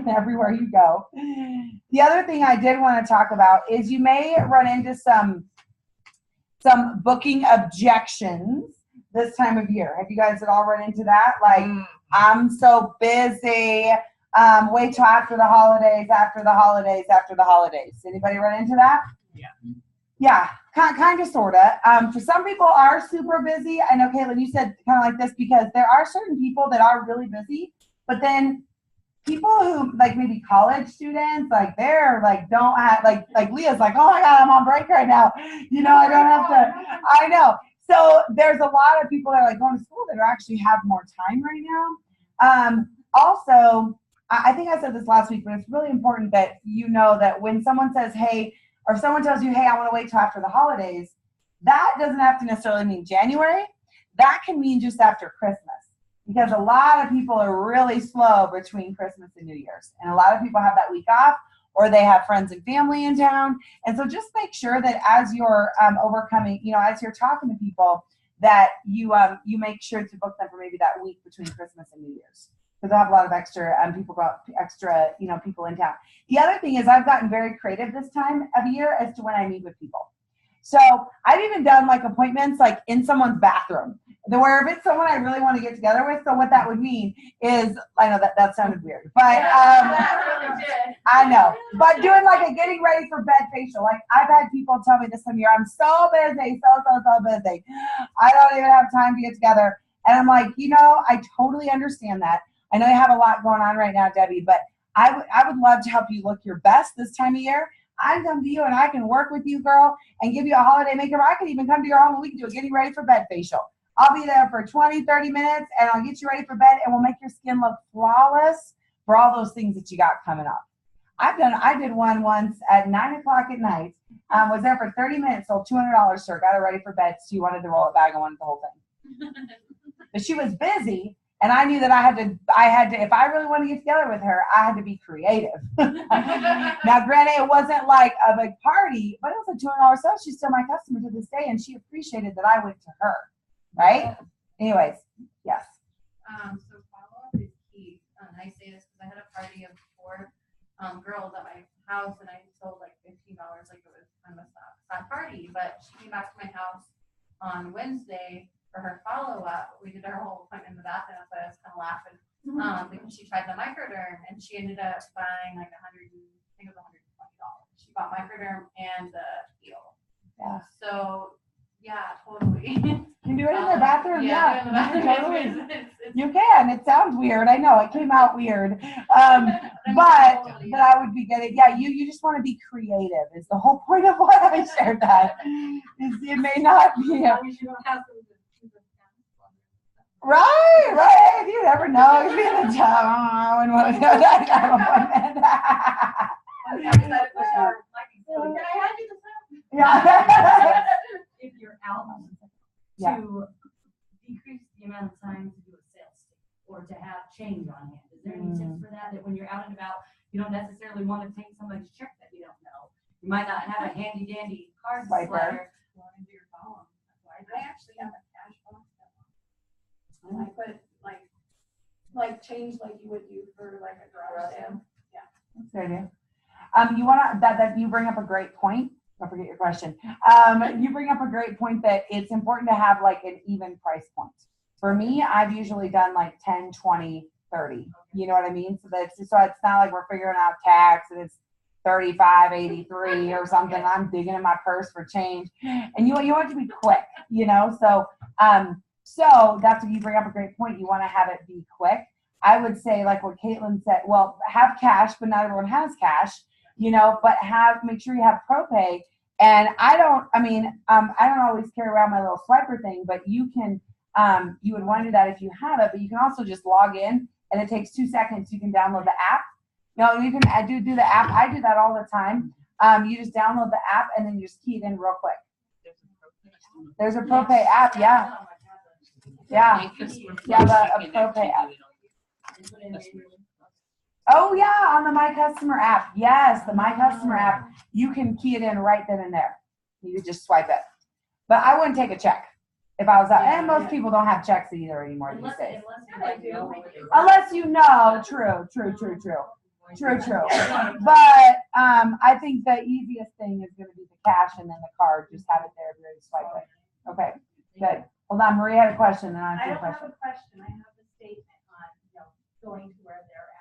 everywhere you go. The other thing I did want to talk about is you may run into some booking objections this time of year. Have you guys at all run into that? Like, I'm so busy. Wait till after the holidays, after the holidays, after the holidays. Anybody run into that? Yeah, kind of, sort of. For some people are super busy. I know, Caitlin, you said kind of like this because there are certain people that are really busy, but then people who like maybe college students, like they're like don't have like Leah's like, oh my God, I'm on break right now. You know, I don't have to. I know. So there's a lot of people that are like going to school that are actually have more time right now. Also, I think I said this last week, but it's really important that you know that when someone says, hey, or if someone tells you, hey, I want to wait till after the holidays, that doesn't have to necessarily mean January. That can mean just after Christmas. Because a lot of people are really slow between Christmas and New Year's. And a lot of people have that week off, or they have friends and family in town. And so just make sure that as you're overcoming, you know, as you're talking to people, that you make sure to book them for maybe that week between Christmas and New Year's. Because I have a lot of extra people in town. The other thing is I've gotten very creative this time of year as to when I meet with people. So I've even done like appointments like in someone's bathroom, where if it's someone I really want to get together with. So what that would mean is, I know that sounded weird, but That really did. I know, but doing like a getting ready for bed facial. Like I've had people tell me this time of year, I'm so busy, so busy. I don't even have time to get together. And I'm like, you know, I totally understand that. I know you have a lot going on right now, Debbie, but I would love to help you look your best this time of year. I can come to you and I can work with you, girl, and give you a holiday makeup. I could even come to your home and we can do a getting ready for bed facial. I'll be there for 20, 30 minutes and I'll get you ready for bed and we'll make your skin look flawless for all those things that you got coming up. I did one once at 9 o'clock at night. Was there for 30 minutes, sold $200, sir. Got her ready for bed. She wanted the roll it bag and wanted the whole thing. But she was busy. And I knew that I had to, if I really wanted to get together with her, I had to be creative. Now, granted, it wasn't like a big party, but it was a $200 sale. She's still my customer to this day, and she appreciated that I went to her, right? Anyways, yes. So follow-up is key. And I say this because I had a party of 4 girls at my house, and I sold like $15, like it was kind of a sad party. But she came back to my house on Wednesday for her follow-up. We did our whole appointment in the bathroom, so I was kind of laughing because she tried the microderm and she ended up buying like $120. She bought microderm and the peel. Yeah. So yeah, totally. You can do it in the bathroom, yeah. do it in the bathroom. Totally. It's You can. It sounds weird. I know it came out weird, but I would be getting. Yeah, you just want to be creative. Is the whole point of why I shared that. Is it may not be. Right. You never know. You'd be in the job. And what that kind of appointment. Yeah. If you're out Yeah. to decrease the amount of time to do a sales stick or to have change on hand. Is there any tips for that? That when you're out and about, you don't necessarily want to take somebody's check that you don't know. You might not have a handy dandy card Swiper. slider. I actually have a cash box. And I put like change like you would do for like a garage sale. That's a good idea. You want that you bring up a great point. Don't forget your question. You bring up a great point that it's important to have like an even price point. For me, I've usually done like 10, 20, 30. You know what I mean? So it's not like we're figuring out tax and it's 35.83 or something. I'm digging in my purse for change, and you want it to be quick. You know, so that's what you bring up a great point. You want to have it be quick. I would say like what Caitlin said. Well, have cash, but not everyone has cash. You know, but make sure you have ProPay. And I don't always carry around my little swiper thing, but you can, you would want to do that if you have it, but you can also just log in and it takes 2 seconds. You can download the app. No, you can do the app. I do that all the time. You just download the app and then you just key it in real quick. There's a ProPay app. Yeah. Yeah. Yeah. A ProPay app. Oh yeah, on the My Customer app. Yes, the My Customer app. You can key it in right then and there. You could just swipe it. But I wouldn't take a check if I was out. And most people don't have checks either anymore these days. Unless you know. True. But I think the easiest thing is going to be the cash and then the card. Just have it there, ready to swipe it. Okay, good. Hold on, Maria had a question. Then I I have don't a have question. a question. I have a statement on going to where they're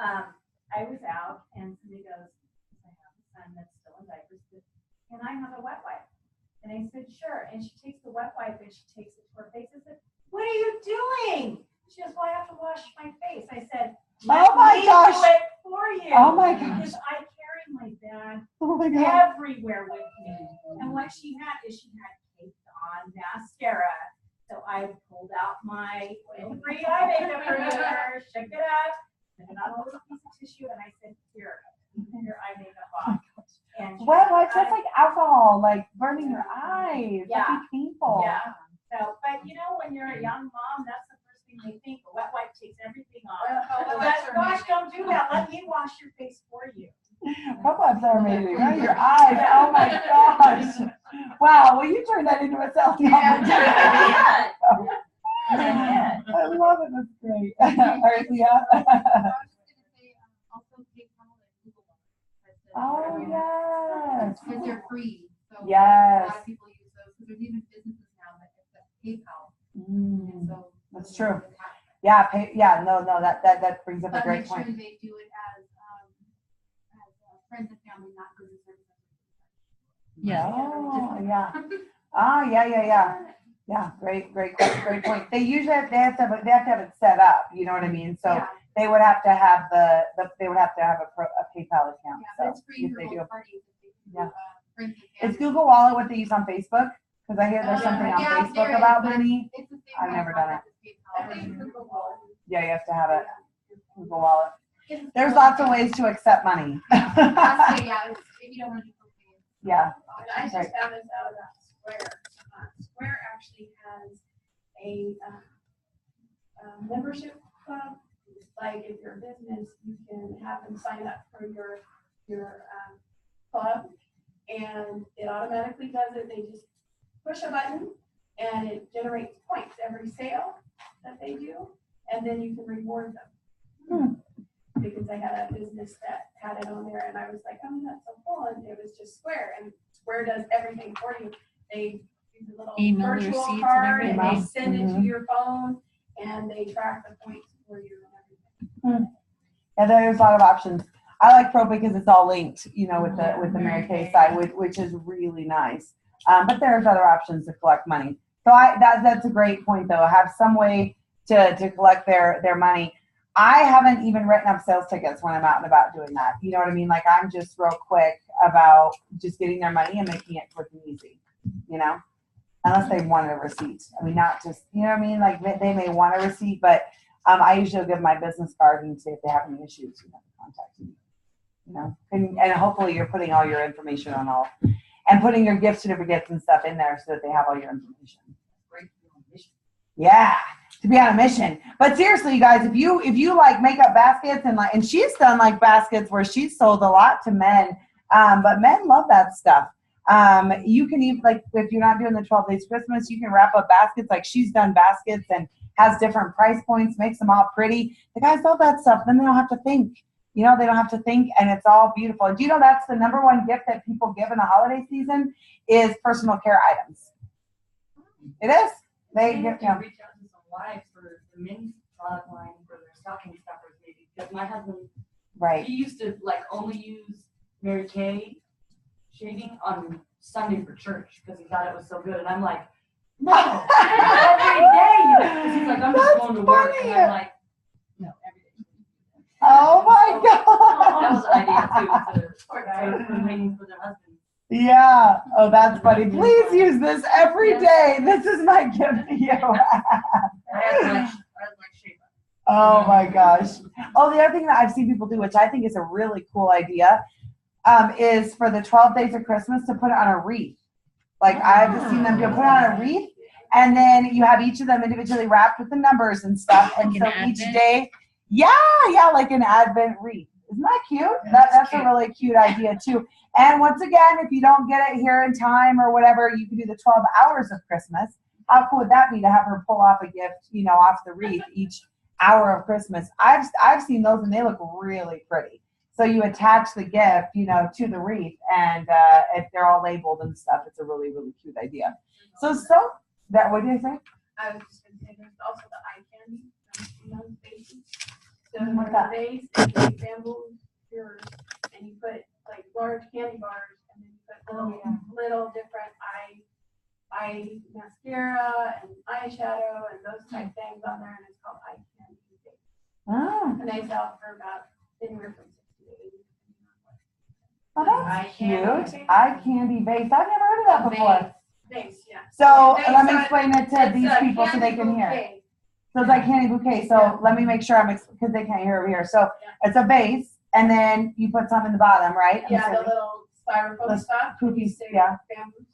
at. I was out and somebody goes, I have a son that's still in diapers, but can I have a wet wipe? And I said, sure. And she takes the wet wipe and she takes it to her face. I said, what are you doing? She goes, well, I have to wash my face. I said, Oh my me gosh. do it for you. Oh my gosh. Because I carry my bag Oh my God. everywhere with me. And what she had is she had caked on mascara. So I pulled out my free eye makeup remover, shook it up, took it out a little piece of tissue, and I said, here, keep your eye makeup off. And she Wet was wipes, that's like alcohol, like burning your eyes. Yeah. That'd be painful. Yeah. So, but you know, when you're a young mom, that's the first thing they think. A wet wipe takes everything off. But gosh, don't do that. Let me wash your face for you. Wet wipes are amazing, right? Your eyes. Oh my gosh. Wow. Well, you turned that into a sales opportunity. I love it. That's great. All right, Leah. Oh, yes. Because they're free. So Yes. a lot of people use those because there's even businesses now that PayPal. Mm, So that's true. Yeah, no, that brings up a But great make sure point. they do it as friends and family, not goods and services. Oh, yeah. Ah, yeah. Yeah, great point. They usually have to have it set up. You know what I mean? So Yeah. they would have to have they would have to have a PayPal account. Yeah, but it's So free if for they do, both parties. If they do, Yeah. friends and is family. Google Wallet what they use on Facebook? Because I hear there's something on Yeah, Facebook there is, about but money. It's the same I've kind of never done concept as PayPal. I think Google Wallet. Yeah, you have to have it. Google Wallet. It's There's still- lots of ways to accept money. Honestly, yeah, if you don't want to do something. Yeah. And I just found this out about Square. Square actually has a membership club. Like if you're a business, you can have them sign up for your club, and it automatically does it. They just push a button, and it generates points every sale that they do, and then you can reward them. Because I had a business that had it on there, and I was like, oh, that's so cool. And it was just Square, and Square does everything for you. They use a little Email virtual receipts and card, and they everything. send it to Mhm. your phone, and they track the points for you and everything. Yeah, there's a lot of options. I like Pro because it's all linked, you know, with the Mary Kay side, which is really nice. But there's other options to collect money. So that's a great point though. Have some way to collect their money. I haven't even written up sales tickets when I'm out and about doing that. You know what I mean? Like I'm just real quick about just getting their money and making it quick and easy, you know, unless they want a receipt. I mean, not just, you know what I mean? Like they may want a receipt, but I usually give my business card and say if they have any issues, you know, contact me, you know, and hopefully you're putting all your information on all and putting your gift certificates and stuff in there so that they have all your information. Yeah, to be on a mission. But seriously, you guys, if you like make up baskets and she's done like baskets where she's sold a lot to men, but men love that stuff. You can even like if you're not doing the 12 days Christmas, you can wrap up baskets like she's done baskets and has different price points, makes them all pretty. The guys love that stuff. Then they don't have to think. You know, they don't have to think, and it's all beautiful. And do you know that's the number one gift that people give in the holiday season is personal care items. It is. They Maybe give, have to reach out to some wives for the men's product line for their stocking stuffers maybe, because my husband, right. he used to like only use Mary Kay shaving on Sunday for church because he thought it was so good, and I'm like, no, every day, because he's like, I'm just That's going to work, funny. and I'm like, no, every day. Oh my That God. was the idea too, for waiting for their husband. Yeah. Oh, that's funny. Please use this every day. This is my gift to you. I had like shape. Oh my gosh. Oh, the other thing that I've seen people do, which I think is a really cool idea, is for the 12 days of Christmas to put it on a wreath. Like I've seen them do put it on a wreath, and then you have each of them individually wrapped with the numbers and stuff. And Like so an each Advent? day, yeah, like an Advent wreath. Isn't that cute? That's a really cute idea too. And once again, if you don't get it here in time or whatever, you can do the 12 hours of Christmas. How cool would that be to have her pull off a gift, you know, off the wreath each hour of Christmas? I've seen those and they look really pretty. So you attach the gift, you know, to the wreath, and if they're all labeled and stuff, it's a really, really cute idea. So that what did I say? I was just gonna say, there's also the eye candy. those bases. So What's the that? base is like bamboo cures, and you put like large candy bars, and then you put little different eye mascara and eyeshadow and those type things on there, and it's called eye candy base. Oh, And they sell for about anywhere from 60 to 80. well, Eye that's candy. cute. Eye candy base. I've never heard of that before. Base, yeah. So Base, let me so explain it to it's these a people so they candy can hear. bouquet. So it's like candy bouquet. So let me make sure because they can't hear over here. So it's a base, and then you put some in the bottom, right? I'm Yeah, the assuming. little styrofoam The stuff. cookies, You stick yeah. Bamboo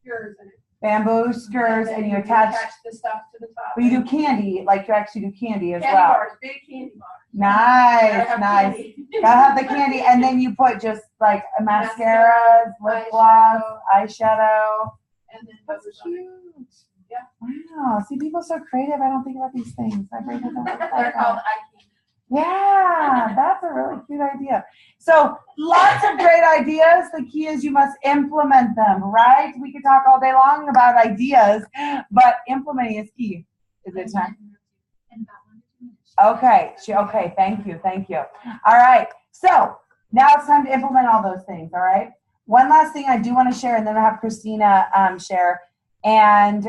skewers in it. Bamboo skewers, then and you attach. the stuff to the top. But you do candy, like you actually do candy as Candy well. bars, big candy bars. Nice, Gotta have nice. candy. Gotta have the candy, and then you put just like a mascaras, lip gloss, eyeshadow. And then That's those on it. cute. Yeah. Wow. See, people are so creative. I don't think about these things. My brain doesn't work like They're that. called eye candy. Yeah, that's a really cute idea. So lots of great ideas. The key is you must implement them, right? We could talk all day long about ideas, but implementing is key. Is it time? In about 1 to 2 minutes. Okay. Okay. Thank you. Thank you. All right. So now it's time to implement all those things. All right. One last thing I do want to share, and then I'll have Christina share, and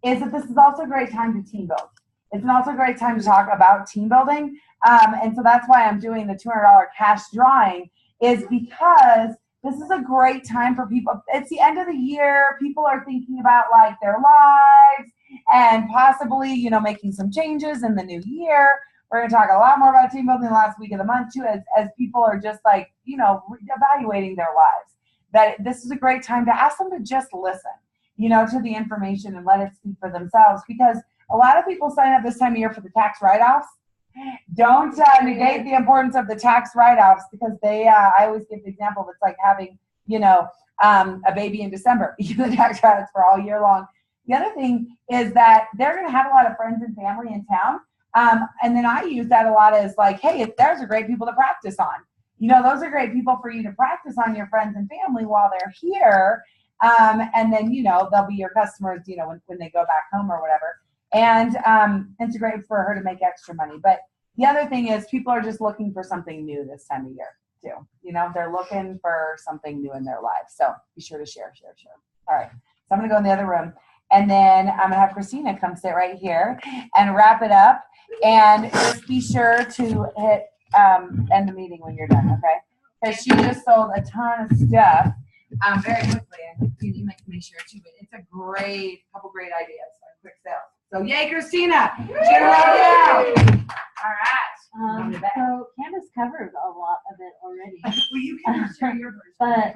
is that this is also a great time to team build. It's also a great time to talk about team building. And so that's why I'm doing the $200 cash drawing, is because this is a great time for people. It's the end of the year. People are thinking about like their lives and possibly, you know, making some changes in the new year. We're going to talk a lot more about team building the last week of the month too, as people are just like, you know, evaluating their lives. That this is a great time to ask them to just listen, you know, to the information and let it speak for themselves, because a lot of people sign up this time of year for the tax write-offs. Don't negate the importance of the tax write-offs, because they, I always give the example of it's like having, you know, a baby in December. You get the tax write-offs for all year long. The other thing is that they're going to have a lot of friends and family in town. And then I use that a lot as like, hey, there's a great people to practice on. You know, those are great people for you to practice on, your friends and family while they're here. And then, you know, they'll be your customers, you know, when they go back home or whatever. And it's great for her to make extra money. But the other thing is people are just looking for something new this time of year too. You know, they're looking for something new in their lives. So be sure to share. All right. So I'm going to go in the other room. And then I'm going to have Christina come sit right here and wrap it up. And just be sure to hit end the meeting when you're done, okay? Because she just sold a ton of stuff very quickly. And you make sure too, but it's a couple great ideas on quick sales. So yay, Christina! Get her out now! All right. So Candace covered a lot of it already. Well, you can share your version. But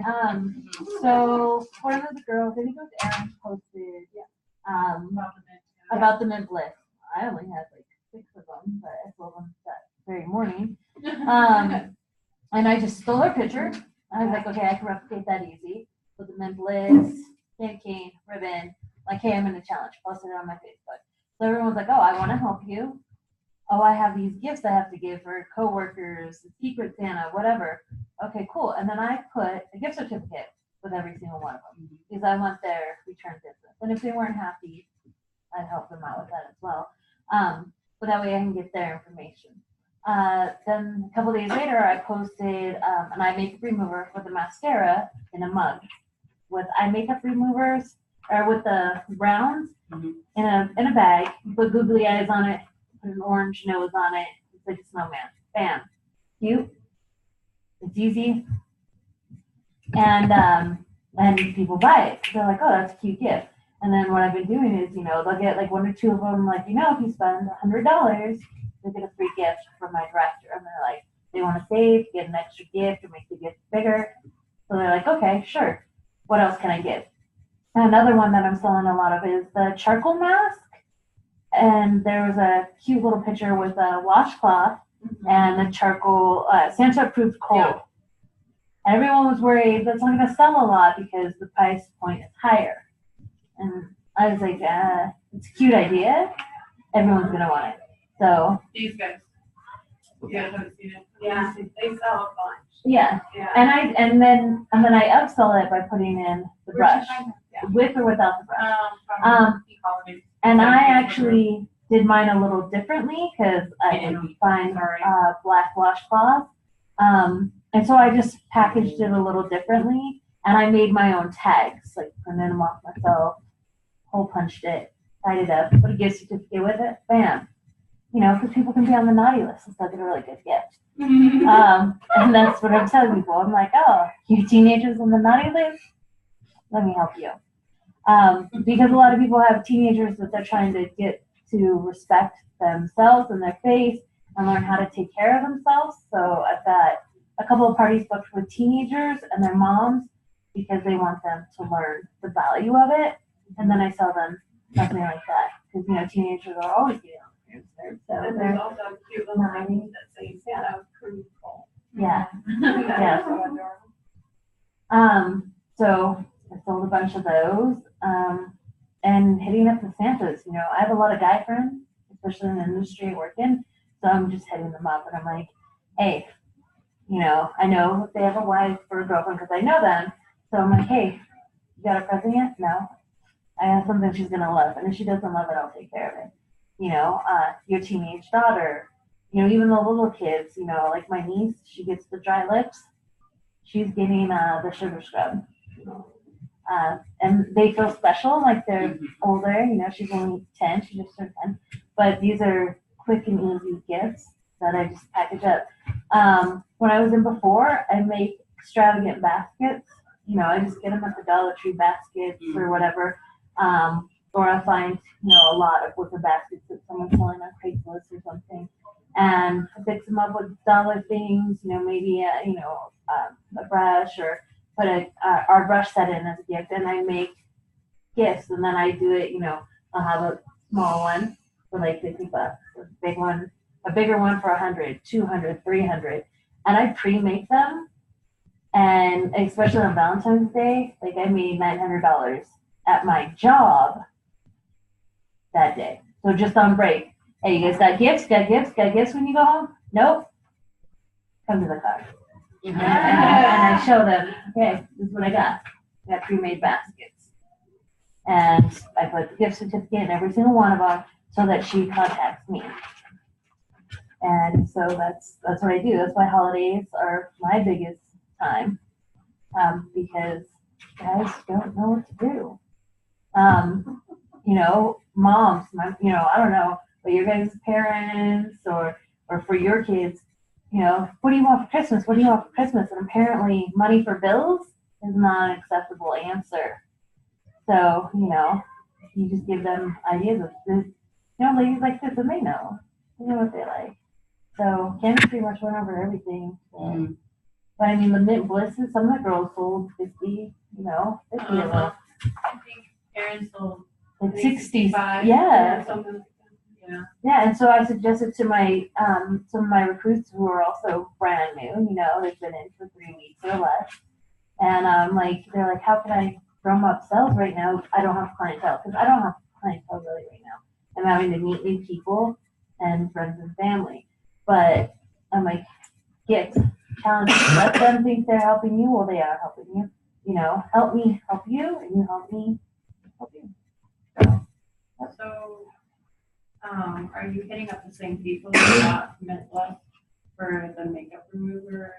so one of the girls, I think it was Erin, posted about the mint bliss. I only had like 6 of them, but I sold them that very morning. And I just stole her picture. I was like, okay, I can replicate that easy. With the mint bliss, candy cane, ribbon. Like, hey, I'm in a challenge. Posted it on my Facebook. So everyone was like, oh, I want to help you. Oh, I have these gifts I have to give for coworkers, Secret Santa, whatever. Okay, cool. And then I put a gift certificate with every single one of them because I want their return business. And if they weren't happy, I'd help them out with that as well. But that way I can get their information. Then a couple days later, I posted an eye makeup remover with a mascara in a mug with eye makeup removers, or with the rounds in a bag. You put googly eyes on it, put an orange nose on it. It's like a snowman. Bam. Cute. It's easy. And people buy it. They're like, oh, that's a cute gift. And then what I've been doing is, you know, they'll get like 1 or 2 of them, like, you know, if you spend $100, you'll get a free gift from my director. And they're like, they want to save, get an extra gift, or make the gift bigger. So they're like, okay, sure. What else can I give? And another one that I'm selling a lot of is the charcoal mask. And there was a cute little picture with a washcloth and a charcoal Santa-approved coal. Yeah. Everyone was worried that's not going to sell a lot because the price point is higher. And I was like, it's a cute idea. Everyone's going to want it. So These guys. You guys haven't seen it? Yeah, they sell a bunch. yeah, Yeah. and then I upsell it by putting in the brush, with or without the brush. From And I actually did mine a little differently because I didn't find Sorry. black washcloth. And so I just packaged it a little differently, and I made my own tags, like printed them off myself, hole punched it, tied it up, put a gift certificate with it, bam. You know, because people can be on the naughty list and still get a really good gift. And that's what I'm telling people. I'm like, oh, you teenagers on the naughty list? Let me help you. Because a lot of people have teenagers that they're trying to get to respect themselves and their face and learn how to take care of themselves. So I've got a couple of parties booked with teenagers and their moms because they want them to learn the value of it. And then I sell them something like that. Because, you know, teenagers are always getting on their nerves. So And there's also cute little things that say Santa approved. yeah. Yeah. So I sold a bunch of those. And hitting up the Santas, you know, I have a lot of guy friends, especially in the industry I work in. So I'm just hitting them up and I'm like, hey, you know, I know if they have a wife or a girlfriend because I know them. So I'm like, hey, you got a present yet? No. I have something she's gonna love. And if she doesn't love it, I'll take care of it. You know, your teenage daughter, you know, even the little kids, you know, like my niece, she gets the dry lips. She's getting the sugar scrub. And they feel special, like they're older, you know, she's only 10, she just turned 10. But these are quick and easy gifts that I just package up. When I was in before, I make extravagant baskets. You know, I just get them at the Dollar Tree baskets or whatever. Or I find, you know, a lot of wicker baskets that someone's selling on Craigslist or something. And fix them up with dollar things, you know, maybe, a brush or put our brush set in as a gift. And I make gifts and then I do it, you know, I'll have a small one for like $50, a big one, a bigger one for 100, 200, 300. And I pre-make them. And especially on Valentine's Day, like I made $900 at my job that day. So just on break. Hey, you guys got gifts? Got gifts when you go home? Nope. Come to the car. And I show them, okay, this is what I got. I got pre-made baskets. And I put the gift certificate in every single one of them so that she contacts me. And so that's what I do. That's why holidays are my biggest time. Because guys don't know what to do. You know, moms, you know, I don't know, but your guys' parents or for your kids, you know, what do you want for Christmas? What do you want for Christmas? And apparently money for bills is not an acceptable answer. So, you know, you just give them ideas of this, you know, ladies like this and they know what they like. So Candace pretty much went over everything. So. But I mean, the mint blisses, some of the girls sold 50, you know, 50 of them. I think Karen sold Like 60s. 65. Yeah. Something like that. Yeah. Yeah, and so I suggested to my some of my recruits who are also brand new, you know, they've been in for 3 weeks or less. And they're like, how can I drum up sales right now? I don't have clientele, because I don't have clientele really right now. I'm having to meet new people and friends and family. But I'm like, get challenges. Let them think they're helping you. Well, they are helping you. You know, help me help you, and you help me help you. So, are you hitting up the same people that got Mint Bliss for the makeup remover?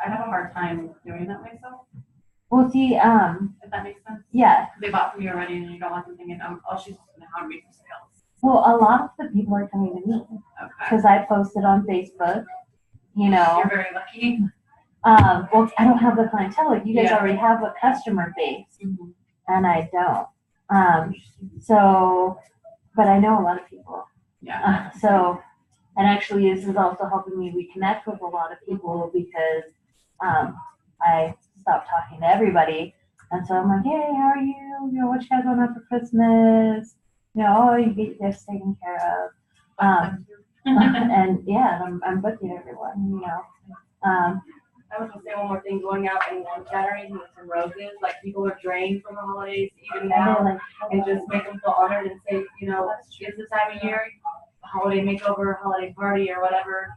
I have a hard time doing that myself, Well, see, if that makes sense. yeah. They bought from you already and you don't want them thinking, oh, she's just gonna hound me for sales. Well, a lot of the people are coming to me Okay. because I posted on Facebook. You know, You're very lucky. well, I don't have the clientele. Like you guys Yeah. already have a customer base, Mm-hmm. and I don't. So, but I know a lot of people. Yeah. And actually, this is also helping me reconnect with a lot of people because I stopped talking to everybody, and so I'm like, hey, how are you? You know, what you guys want for Christmas? You know, oh, you get this taken care of. And yeah, I'm booking everyone. You know. I was gonna say one more thing, going out and chattering with some roses, like people are drained from the holidays even now, and just make them feel honored and say, you know, it's the time of year, holiday makeover, holiday party or whatever,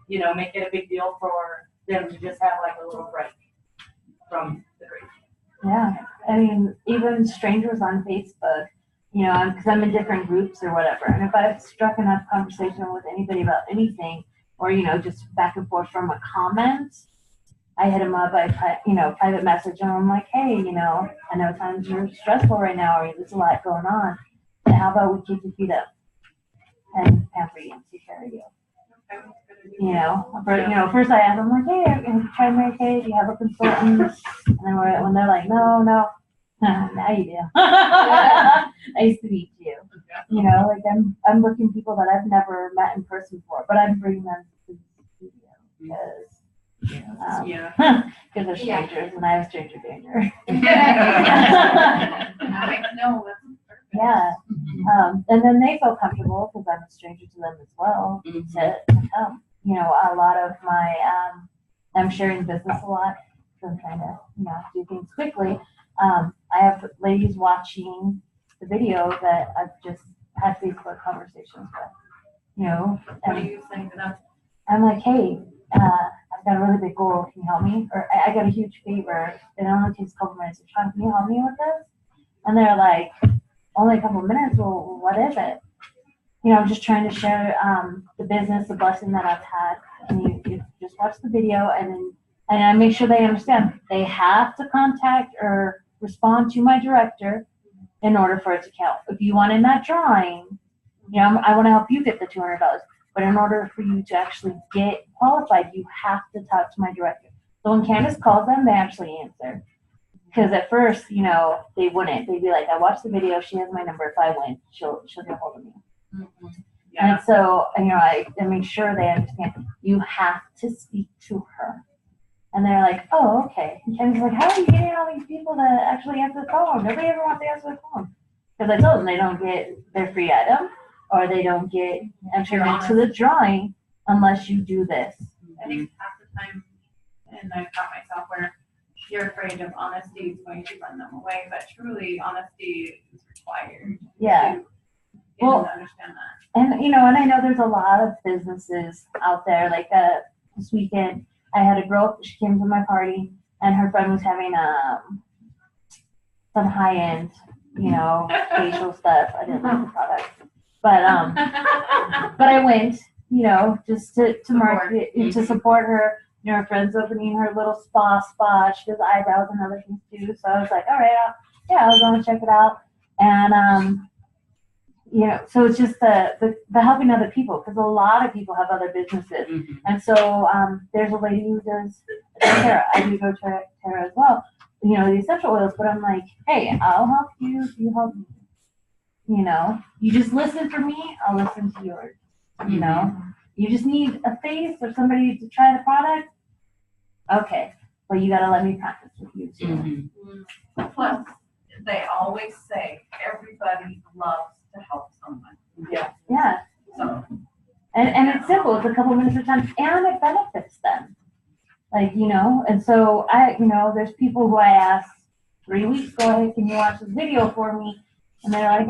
you know, make it a big deal for them to just have like a little break from the grief. Yeah, I mean, even strangers on Facebook, you know, because I'm in different groups or whatever. And if I've struck enough conversation with anybody about anything, or, you know, just back and forth from a comment, I hit them up, private message them. I'm like, hey, you know, I know times are stressful right now, or there's a lot going on. And how about we keep your feet up and pamper you and take care of you? You know, first I ask them, like, hey, have you tried Mary Kay? Do you have a consultant? And then when they're like, no, now you do. Nice to meet you. You know, like I'm booking people that I've never met in person before, but I'm bringing them to the studio because they're strangers and I have stranger danger. No, that's perfect. Yeah. And then they feel comfortable because I'm a stranger to them as well to come. You know, a lot of my, I'm sharing business a lot, so I'm trying to, you know, do things quickly. I have ladies watching the video that I've just had Facebook conversations with, you know. What are you saying to them? I'm like, hey, I've got a really big goal. Can you help me? Or I got a huge favor. It only takes a couple minutes. Sean, can you help me with this? And they're like, only a couple minutes? Well, what is it? You know, I'm just trying to share the business, the blessing that I've had. And you just watch the video and I make sure they understand. They have to contact or respond to my director in order for it to count. If you want in that drawing, you know, I want to help you get the $200. But in order for you to actually get qualified, you have to talk to my director. So when Candace calls them, they actually answer. Because at first, you know, they wouldn't. They'd be like, I watched the video. She has my number. If I win, she'll get a hold of me. Yeah. And so, you know, I make sure they understand. You have to speak to her. And they're like, oh, okay. And Candace's like, how are you getting all these people to actually answer the phone? Nobody ever wants to answer the phone. Because I told them they don't get their free item or they don't get entered into the drawing unless you do this. I think half the time, and I've caught myself where you're afraid of honesty is going to run them away, but truly honesty is required. Yeah. To Well, understand that. And, you know, and I know there's a lot of businesses out there. Like this weekend, I had a girl, she came to my party, and her friend was having some high-end, you know, facial stuff. I didn't like the product. But I went, you know, just to market, to support her. You know, her friend's opening her little spa spot. She does eyebrows and other things too. So I was like, all right, I was going to check it out. And, you know, so it's just the helping other people, because a lot of people have other businesses. And so there's a lady who does Tara. I do go to Tara as well, you know, the essential oils. But I'm like, hey, I'll help you if you help me. You know, you just listen for me, I'll listen to yours. You know, you just need a face or somebody to try the product. Okay, but you got to let me practice with you too. Plus, they always say everybody loves to help someone. Yeah. So, And it's simple. It's a couple minutes at a time, and it benefits them. Like, you know, and so you know, there's people who I asked 3 weeks ago, hey, can you watch this video for me? And they're like,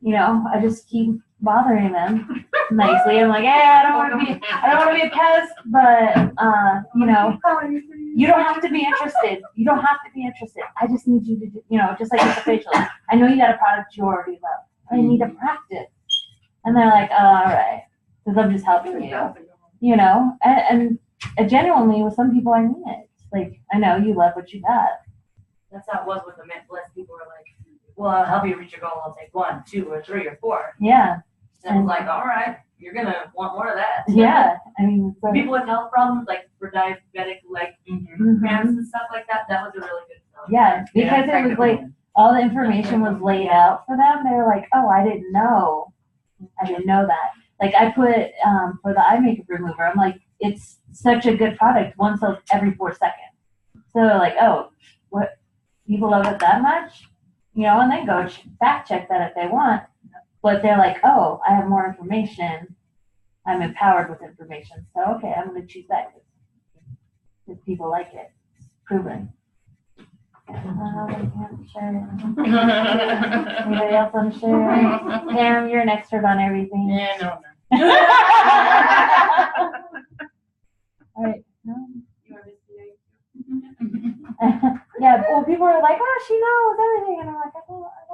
you know, I just keep bothering them nicely. I'm like, hey, I don't want to be a pest, but you know, you don't have to be interested. You don't have to be interested. I just need you to do, you know, just like with the facial. I know you got a product you already love. I need to practice. And they're like, all right, because I'm just helping you. You know, and genuinely with some people I mean it. Like, I know you love what you got. That's how it was with the Mint Bliss. People were like, well, I'll help you reach your goal. I'll take 1, 2, or 3, or 4. Yeah. And it was like, all right, you're going to want more of that. Yeah. I mean, it's like, People with health problems, like for diabetic, like cramps and stuff like that, that was a really good sell. yeah, because it was like all the information was laid out for them. They were like, oh, I didn't know that. Like I put for the eye makeup remover, I'm like, it's such a good product, one sells every 4 seconds. So they're like, oh, what, people love it that much? You know, and they go fact check that if they want. But they're like, oh, I have more information. I'm empowered with information. So, okay, I'm going to choose that because people like it. It's proven. Anybody else want to share? Pam, you're an expert on everything. Yeah, no. All right. No. You are just Yeah, well, people are like, oh, she knows everything. And I'm like,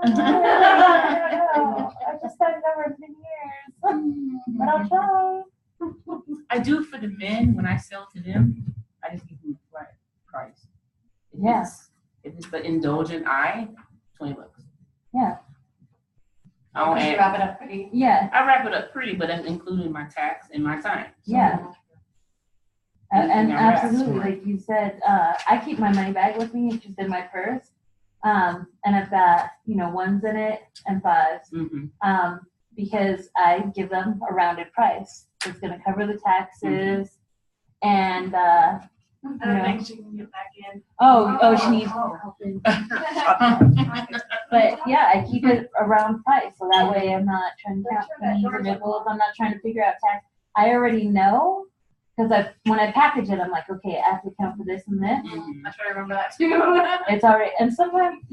I I don't know. I just haven't over in years, but I'll try. I do for the men when I sell to them. I just give them a flat price. Yes. If it's the indulgent eye, $20. Yeah. I don't You add. wrap it up pretty. Yeah, I wrap it up pretty, but that's including my tax and my time. yeah. And Anything I wrap. absolutely, like you said, I keep my money bag with me, it's just in my purse. And I've got, ones in it and fives. Mm-hmm. Because I give them a rounded price. It's gonna cover the taxes and, I don't think she can get back in. she needs help. But yeah, I keep it a round price, so that way I'm not trying to count pennies or nickels, I'm not trying to figure out tax. I already know, because when I package it, I'm like, okay, I have to count for this and this. Mm-hmm. I try to remember that too. It's already, and sometimes,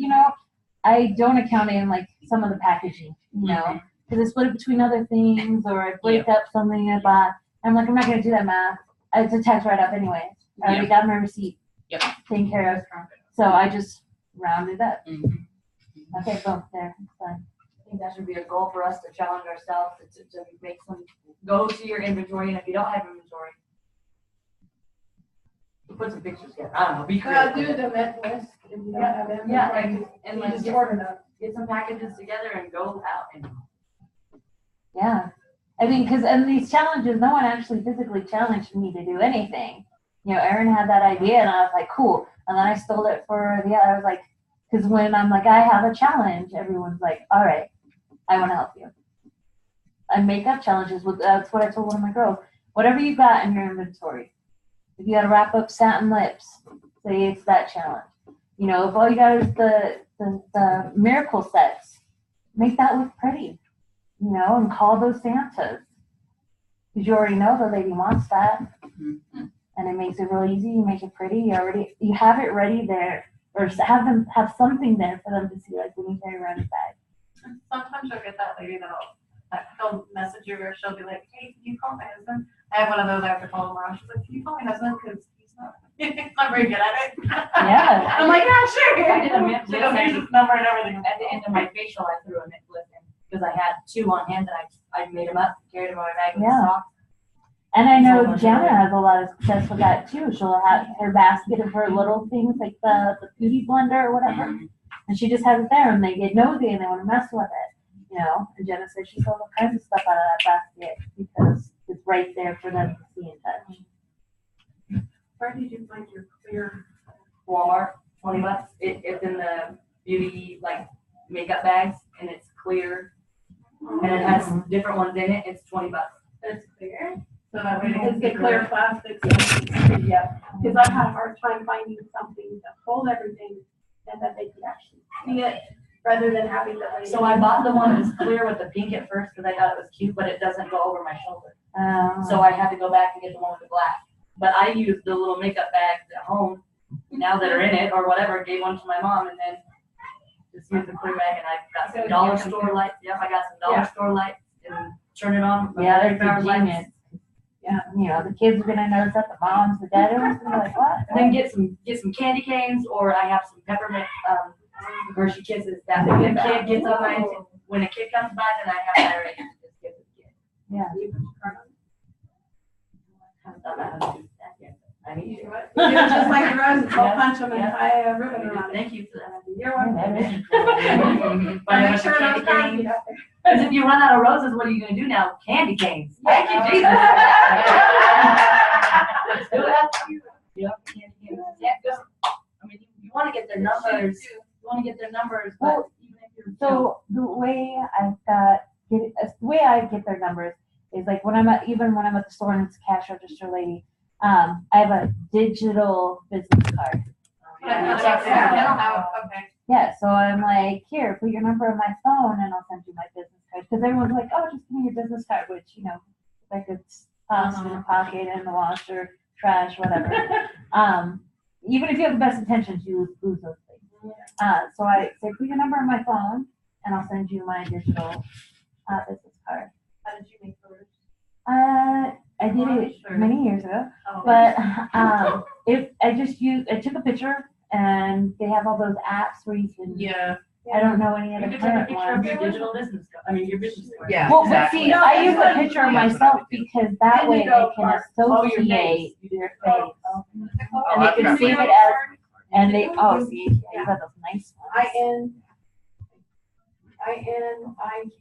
I don't account in like some of the packaging, because I split it between other things, or I break up something I bought. I'm like, I'm not gonna do that math. It's a tax write-off anyway. I already got my receipt. Yep. Taken care of. So I just round it up. Mm-hmm. Okay, boom, there, it's fine. I think that should be a goal for us to challenge ourselves to make some, go to your inventory, and if you don't have inventory, put some pictures together. I don't know, be Well, creative. do the event list if you don't have them. Yeah, and You like just order them. get some packages together and go out and. Yeah. I mean, and these challenges, no one actually physically challenged me to do anything. Erin had that idea, and I was like, cool. And then I stole it for I was like, because when I'm like, I have a challenge, everyone's like, all right, I want to help you. I make up challenges. That's what I told one of my girls. Whatever you got in your inventory. If you got to wrap up satin lips, say it's that challenge. If all you got is the miracle sets, make that look pretty. And call those Santas. Because you already know the lady wants that. Mm-hmm. And it makes it real easy. You make it pretty. You have it ready there, or have them have something there for them to see, like when you carry around your bag. Sometimes you'll get that lady that'll message you, or she'll be like, hey, can you call my husband? I have one of those I have to call tomorrow. She's like, can you call my husband? Because he's not very good at it. Yeah. I'm like, yeah, sure. I did a mint She knows list. his number and everything. At the end of my facial, I threw a mint list in, because I had 2 on hand, and I made them up, carried them on my bag with Yeah. the socks. And I know Jana has a lot of success with that too. She'll have her basket of her little things, like the beauty blender or whatever. And she just has it there, and they get nosy and they want to mess with it. And Jenna says she sold all kinds of stuff out of that basket because it's right there for them to see and touch. Where did you find your clear? Walmart, $20. It's in the beauty makeup bags, and it's clear, and it has different ones in it. It's $20. That's clear. So that way It's it's the the clear plastics. Yeah. Because I've had a hard time finding something to hold everything and that they could actually see it rather than having the. lady- So I bought the one that's clear with the pink at first because I thought it was cute, but it doesn't go over my shoulder. So I had to go back and get the one with the black. But I used the little makeup bags at home now that are in it or whatever. Gave one to my mom and then just used the clear bag, and I got some dollar store lights. Yep, I got some dollar store lights and turn it on. Yeah, they're Power lights. genius. Yeah. The kids are gonna notice that, the moms, the dad, everyone's gonna be like, what? And then get some candy canes, or I have some peppermint Hershey Kisses that when a kid gets on my, when a kid comes by, then I have that ready to just give the kid. Yeah. I haven't thought about how to do that yet. I need You to. do it. You do it just like the roses, I'll Yeah. punch them and Yeah. tie a ribbon around it. Thank you for that. You're welcome. But I Make went to sure candy those guys canes. get out there. Because if you run out of roses, what are you gonna do now? Candy canes. Thank you, Jesus. Let's do it. Yep, candy canes. Yeah, just, I mean, you wanna get their numbers, you wanna get their numbers, but Well, even if you're. So the way I get their numbers is like when I'm at the store and it's a cash register lady, I have a digital business card. Okay. Yeah, so I'm like, here, put your number on my phone and I'll send you my business card. Because everyone's like, oh, just give me your business card, which, I could toss in a pocket, in the washer, trash, whatever. Even if you have the best intentions, you lose those things. So I say, put your number on my phone and I'll send you my digital business card. How did you make yours? I did it Sure. many years ago, Oh. but I took a picture, and they have all those apps where you can Yeah. I don't know any You other could take a current picture of ones. your digital business, your business card. Yeah. Well, but exactly. see, I use a picture of myself because that And way you they go can part- associate your face. Oh, And they I've can got save mine. it as, and they, oh, see, you got those nice ones. INIG.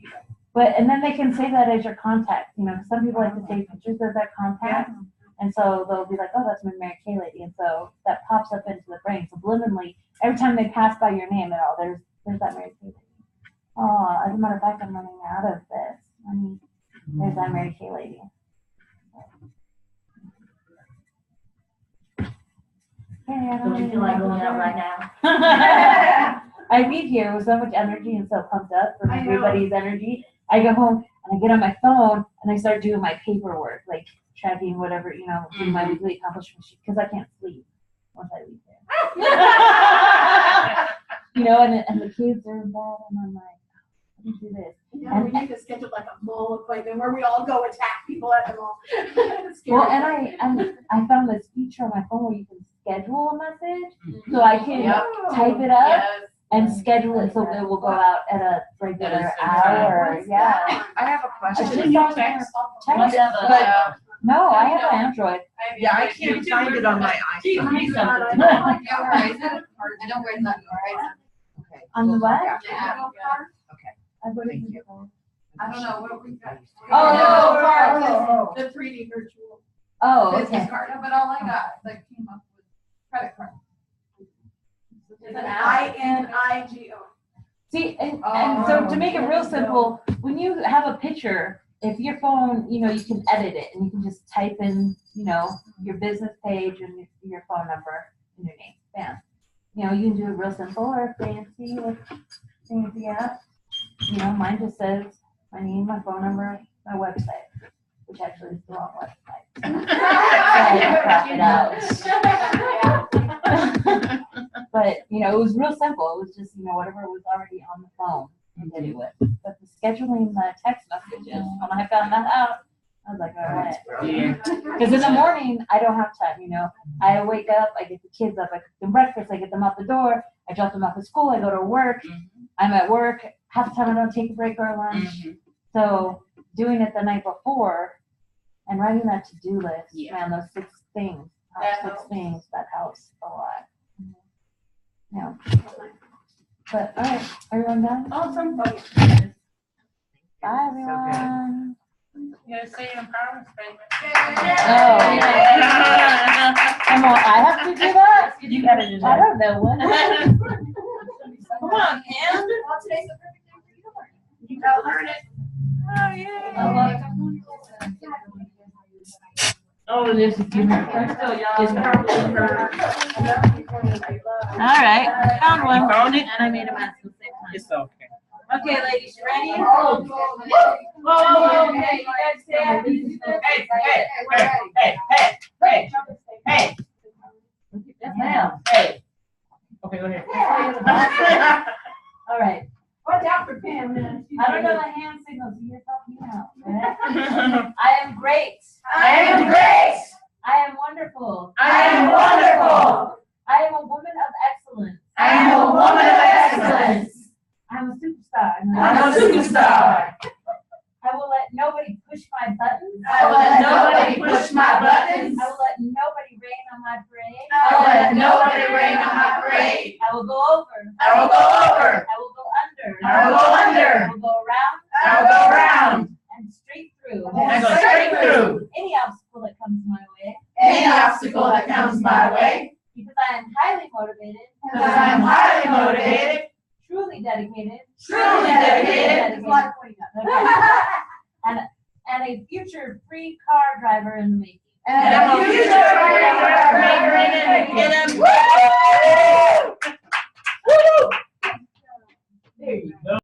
But, and then they can save that as your contact, you know, 'cause some people like to save pictures as their contact. And so they'll be like, oh, that's my Mary Kay lady. And so that pops up into the brain subliminally. Every time they pass by your name, oh, there's that Mary Kay lady. Oh, as a matter of fact, I'm running out of this. I mean, there's that Mary Kay lady. Hey, I Don't you feel like going out right now? I leave here with so much energy and so pumped up for I know. everybody's energy. I go home and I get on my phone and I start doing my paperwork, like tracking whatever, you know, doing my weekly accomplishment sheet because I can't sleep once I leave there. You know, and the kids are involved and I'm like, let me do this. Yeah, we need to schedule like a mall appointment where we all go attack people at the mall. Well, and I found this feature on my phone where you can schedule a message, so I can type it up and schedule it so it will go out at a regular hour. Yeah. I have a question. It's just on your text, but no, I have an Android. Yeah, I can't find it on my Gee, iPhone. read something. I don't wear that, Okay. On the what? Yeah. Thank you. I don't know what we got. Oh, The 3D virtual Oh, business okay. card, but all I got that came up with credit card. It's an INIGO. See, and so to make it real simple, when you have a picture, if your phone, you know, you can edit it and you can just type in, you know, your business page and your phone number and your name. Bam. You know, you can do it real simple or fancy with fancy app. You know, mine just says my name, my phone number, my website, which actually is the wrong website. So I had to crop it out. But, you know, it was real simple. It was just, you know, whatever was already on the phone and did it with. But the scheduling the text messages, when I found that out, I was like, all right. Yeah. Because in the morning, I don't have time, you know. I wake up, I get the kids up, I cook them breakfast, I get them out the door, I drop them off at school, I go to work, I'm at work. Half the time I don't take a break or a lunch. So doing it the night before and writing that to-do list, man, those 6 things, that helps a lot. Yeah. But, all right, everyone done? Awesome. Bye, everyone. You gotta say your empowerment statement. Oh, come on, I have to do that? You gotta do I that. don't know when. Come on, Pam. Well, today's the perfect time for you to learn it. You gotta learn it. Oh, yeah. Oh, there's a few more. Still young. Just All right, found You one. found it? And I made a mess at the same time. It's okay. Okay, ladies, you ready? Whoa, Whoa, okay, you guys stand. Hey, hey, hey, hey, hey, hey, hey. Yes, ma'am. Hey. Okay, go ahead. All right. Watch out for Pam, man. I don't know the hand signals. You just help me out. I am great. I am great. I am wonderful. I am wonderful. I am a woman of excellence. I am a woman of excellence. I'm a superstar. I'm a superstar. I will let nobody push my buttons. I will let nobody push my buttons. I will let nobody rain on my parade. I will let nobody rain on my parade. I will go over. I will go over. I will go under. I will go under. I will go around. I will go around. And straight through. And go straight through. Any obstacle that comes my way. Any obstacle that comes my way. Because I am highly motivated. Because I am highly motivated. Truly dedicated. Truly dedicated. And a future free car driver in the making. And I'm a future driver in the making. Woo! There you go.